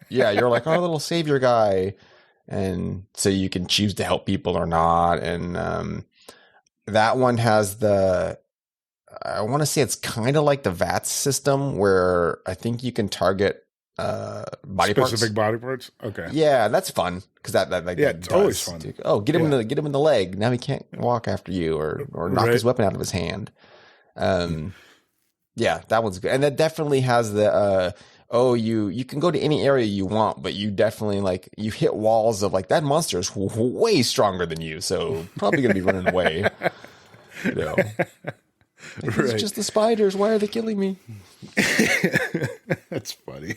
you're like our little savior guy, and so you can choose to help people or not, and that one has I want to say it's kind of like the VATS system where I think you can target specific body parts. Okay, yeah, that's fun because it's always fun. Get him in the leg. Now he can't walk after you or knock his weapon out of his hand. Yeah, that one's good, and that definitely has the. You can go to any area you want, but you definitely you hit walls of like that monster is way stronger than you, so probably gonna be running away. It's just the spiders. Why are they killing me? That's funny.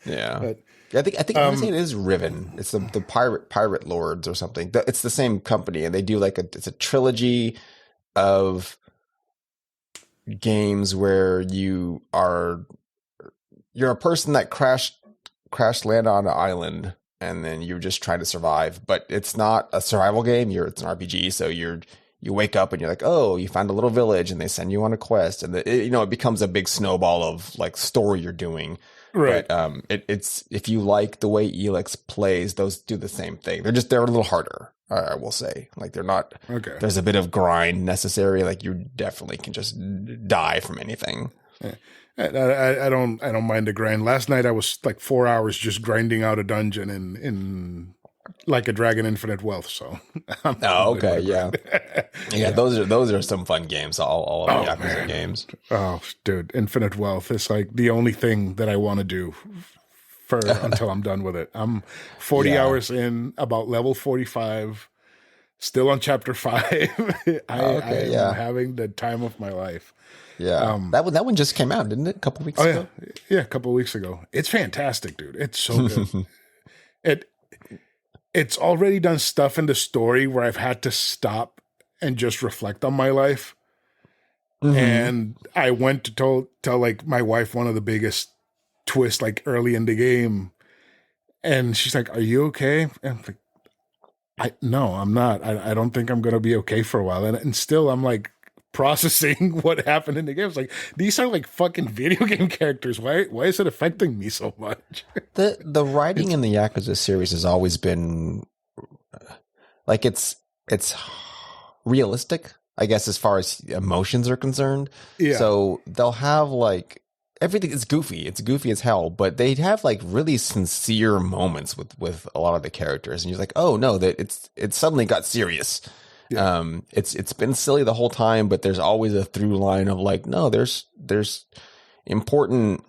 Yeah, I think I say it is Riven. It's the pirate lords or something. It's the same company, and they do it's a trilogy of games where you're a person that crash land on an island, and then you're just trying to survive. But it's not a survival game. It's an RPG. So you wake up and you're like, oh, you found a little village, and they send you on a quest, and it becomes a big snowball of like story you're doing. Right. But it's if you like the way Elix plays, those do the same thing. They're a little harder. I will say, like they're not. Okay. There's a bit of grind necessary. Like you definitely can just die from anything. Yeah. I don't mind the grind. Last night I was like 4 hours just grinding out a dungeon in like a Dragon Infinite Wealth. So okay, yeah. Those are some fun games. All of the Yakuza games. Oh, dude, Infinite Wealth is like the only thing that I want to do until I'm done with it. I'm 40 hours in, about level 45, still on chapter 5. I am having the time of my life. Yeah, that one just came out, didn't it? A couple weeks ago. Yeah, a couple weeks ago. It's fantastic, dude. It's so good. It's already done stuff in the story where I've had to stop and just reflect on my life. Mm-hmm. And I went to tell like my wife one of the biggest twists like early in the game, and she's like, "Are you okay?" And I'm like, "No, I'm not. I don't think I'm gonna be okay for a while." And still, I'm like processing what happened in the game. It's like, these are like fucking video game characters. Why is it affecting me so much? The writing in the Yakuza series has always been like it's realistic, I guess, as far as emotions are concerned. Yeah. So they'll have like everything is goofy. It's goofy as hell, but they'd have like really sincere moments with a lot of the characters, and you're like, oh no, that it suddenly got serious. Yeah. It's been silly the whole time, but there's always a through line of like, no, there's important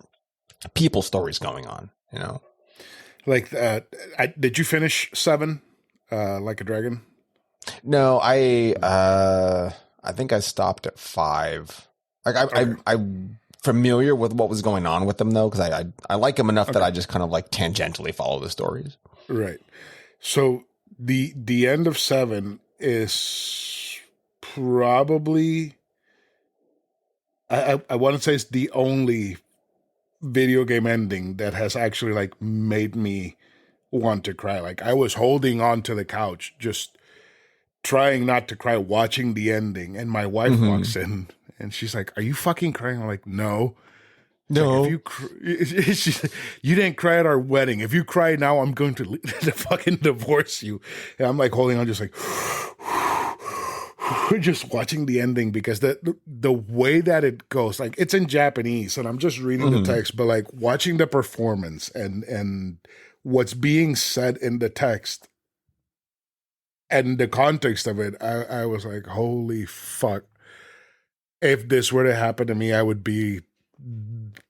people stories going on, you know. Like, did you finish 7, Like a Dragon? No, I think I stopped at 5. Like I'm familiar with what was going on with them though, because I like them enough that I just kind of like tangentially follow the stories. Right. So the end of 7 is probably I want to say it's the only video game ending that has actually like made me want to cry. Like I was holding on to the couch, just trying not to cry, watching the ending, and my wife walks in and she's like, "Are you fucking crying?" I'm like, "No." No, like, you didn't cry at our wedding. If you cry now, I'm going to fucking divorce you. And I'm like holding on, just like just watching the ending, because the way that it goes, like it's in Japanese, and I'm just reading the text, but like watching the performance and what's being said in the text and the context of it, I was like, holy fuck! If this were to happen to me, I would be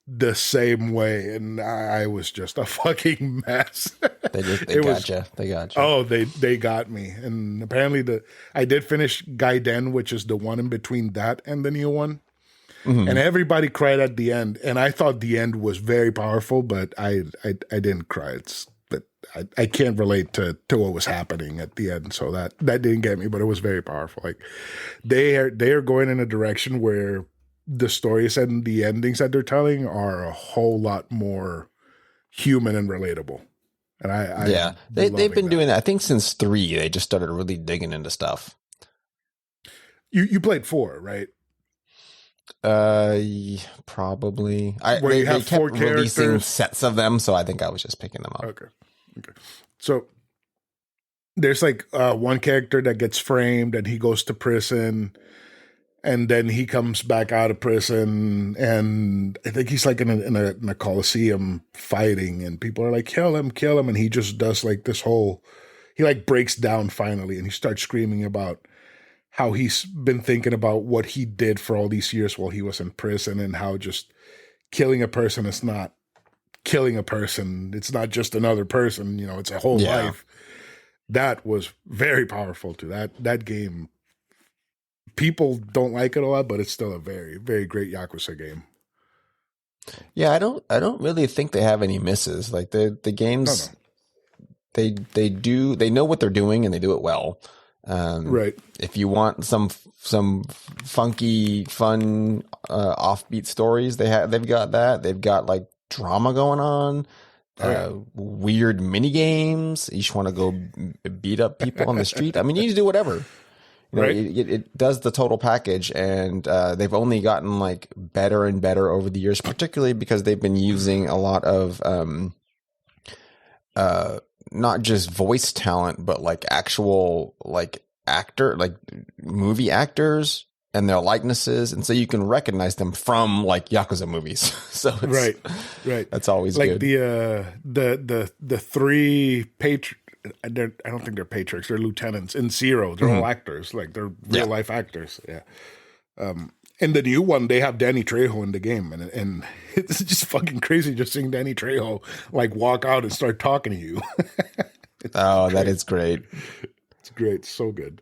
the same way, and I was just a fucking mess. They got you. Oh, they got me. And apparently I did finish Gaiden, which is the one in between that and the new one. And everybody cried at the end, and I thought the end was very powerful, but I didn't cry. But I can't relate to what was happening at the end, so that didn't get me. But it was very powerful. Like they are going in a direction where the stories and the endings that they're telling are a whole lot more human and relatable. And they've been doing that. I think since 3, they just started really digging into stuff. You played 4, right? Probably. They kept 4 releasing characters, sets of them, so I think I was just picking them up. Okay. So there's like one character that gets framed, and he goes to prison. And then he comes back out of prison, and I think he's like in a coliseum fighting, and people are like, kill him. And he just does like this he like breaks down finally, and he starts screaming about how he's been thinking about what he did for all these years while he was in prison, and how just killing a person is not killing a person. It's not just another person, it's a whole life. That was very powerful too. That game, people don't like it a lot, but it's still a very, very great Yakuza game. Yeah, I don't really think they have any misses. Like the games, they know what they're doing, and they do it well. Right. If you want some funky, fun, offbeat stories, they've got that. They've got like drama going on. weird mini games. You just want to go beat up people on the street. I mean, you can do whatever. You know, Right. it does the total package, and they've only gotten like better and better over the years, particularly because they've been using a lot of not just voice talent, but like actual like movie actors and their likenesses, and so you can recognize them from like Yakuza movies. So it's, right. that's always Like good. the three I don't think they're patriarchs. They're lieutenants in Zero. They're all actors. Like they're real life actors. Yeah. In the new one, they have Danny Trejo in the game, and it's just fucking crazy just seeing Danny Trejo like walk out and start talking to you. That is great. It's great. It's so good.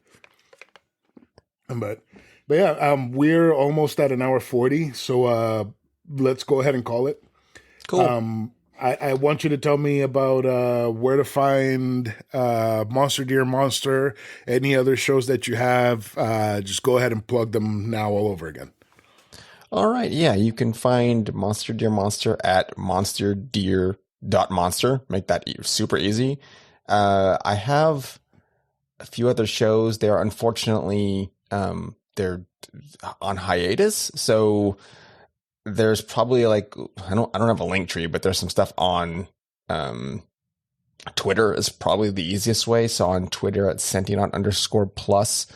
But yeah, we're almost at an hour 40. So let's go ahead and call it. Cool. I want you to tell me about where to find Monster Dear Monster, any other shows that you have. Just go ahead and plug them now all over again. All right. Yeah, you can find Monster Dear Monster at monsterdear.monster. Make that super easy. I have a few other shows. They're unfortunately they're on hiatus, so there's probably like I don't have a link tree, but there's some stuff on Twitter is probably the easiest way. So on Twitter at Sentient_plus,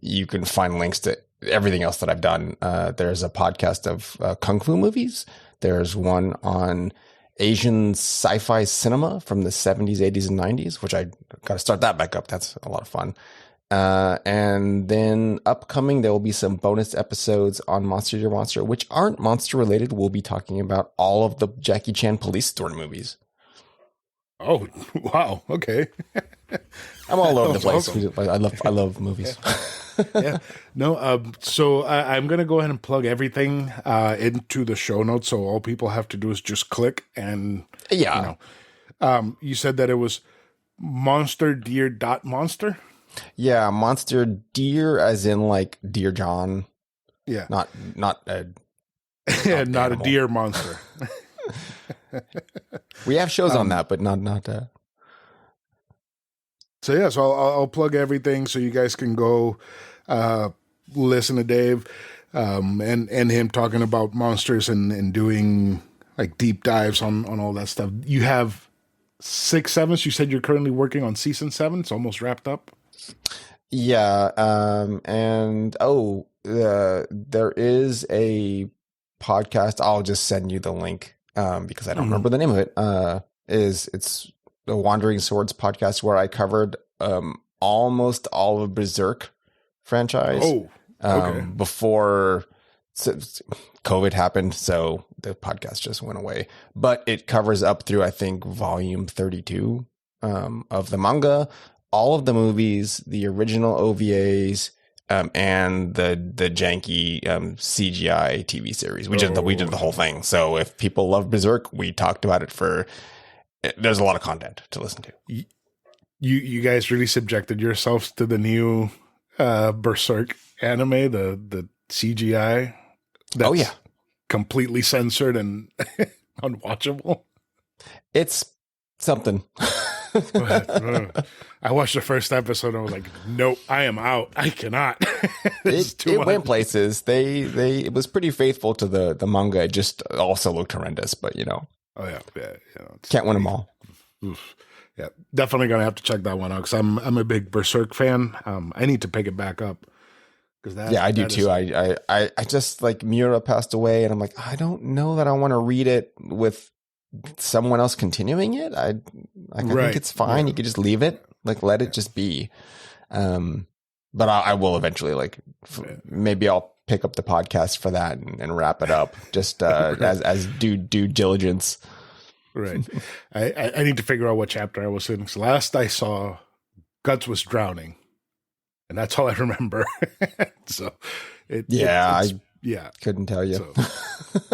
you can find links to everything else that I've done. There's a podcast of kung fu movies. There's one on Asian sci-fi cinema from the 70s, 80s, and 90s, which I got to start that back up. That's a lot of fun. And then upcoming, there will be some bonus episodes on Monster Dear Monster, which aren't monster related. We'll be talking about all of the Jackie Chan Police Story movies. Oh, wow. Okay. I'm all over the place. Awesome. I love movies. Yeah. No. So I'm gonna go ahead and plug everything into the show notes. So all people have to do is just click and Yeah. You said that it was monsterdear.monster. Yeah, Monster Dear as in like Dear John. Yeah. Not Yeah, not a animal. deer monster. We have shows on that, but not So yeah, so I'll plug everything so you guys can go listen to Dave and him talking about monsters and doing like deep dives on all that stuff. You have 6 7s. You said you're currently working on season 7. It's almost wrapped up. Yeah, and there is a podcast. I'll just send you the link because I don't remember the name of it. It's the Wandering Swords podcast where I covered almost all of Berserk franchise. Oh, okay. Before COVID happened, so the podcast just went away. But it covers up through I think volume 32 of the manga. All of the movies, the original OVAs, and the janky CGI TV series. We did the whole thing. So if people love Berserk, we talked about it for. There's a lot of content to listen to. You guys really subjected yourselves to the new Berserk anime, the CGI. That's completely censored and unwatchable. It's something. I watched the first episode and I was like, nope, I am out. I cannot. It went places. It was pretty faithful to the manga. It just also looked horrendous, but Oh yeah. Can't win them all. Oof. Yeah, definitely gonna have to check that one out because I'm a big Berserk fan. I need to pick it back up because I do too. I just like Miura passed away, and I'm like, I don't know that I want to read it with someone else continuing it. I think it's fine. You could just leave it, like let it just be. But I will eventually maybe I'll pick up the podcast for that and wrap it up just as due diligence. Right. I need to figure out what chapter I was in. So last I saw, Guts was drowning, and that's all I remember. So couldn't tell you. So,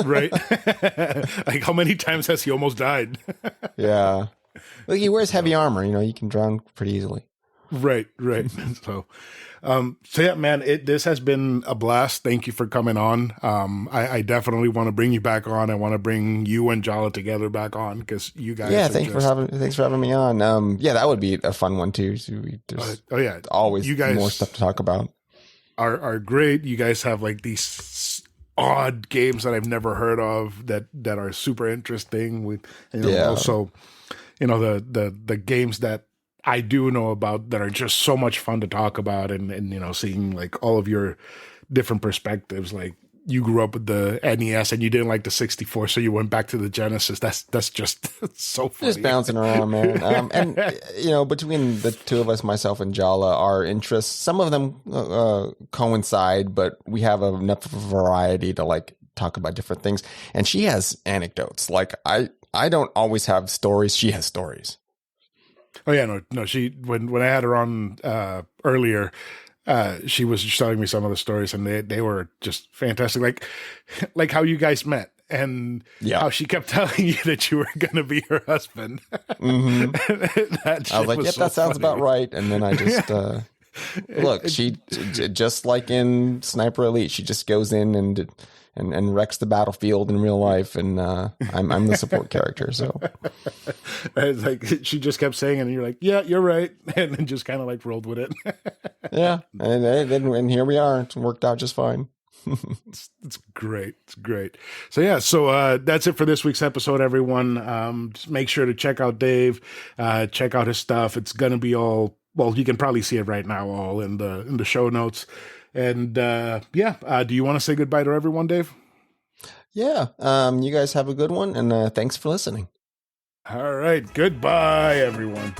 right. Like how many times has he almost died? Yeah. Like he wears heavy armor, you can drown pretty easily. Right. So yeah, man, this has been a blast. Thank you for coming on. I definitely want to bring you back on. I want to bring you and Jala together back on because you guys. Yeah, are thanks for having me on. Yeah, that would be a fun one too. So there's always you guys more stuff to talk about. Are great. You guys have like these odd games that I've never heard of that are super interesting. Also, the games that I do know about that are just so much fun to talk about, and seeing like all of your different perspectives. Like you grew up with the NES and you didn't like the 64, so you went back to the Genesis. That's just so funny. Just bouncing around, man. And between the two of us, myself and Jala, our interests, some of them coincide, but we have enough variety to like talk about different things. And she has anecdotes. Like I don't always have stories. She has stories. Oh yeah, no. She when I had her on earlier, she was just telling me some of the stories, and they were just fantastic. Like how you guys met, and how she kept telling you that you were going to be her husband. Mm-hmm. I was like, "Yep, that sounds about right." And then I just look. She just like in Sniper Elite, she just goes in and wrecks the battlefield in real life, and I'm the support character. So it's like she just kept saying it, and you're like, "Yeah, you're right," and then just kind of like rolled with it. Yeah, and here we are. It's worked out just fine. It's great. It's great. So yeah, that's it for this week's episode, everyone. Just make sure to check out Dave, check out his stuff. It's gonna be all, well, you can probably see it right now, all in the show notes. And do you want to say goodbye to everyone, Dave? Yeah. You guys have a good one, and thanks for listening. All right. Goodbye, everyone.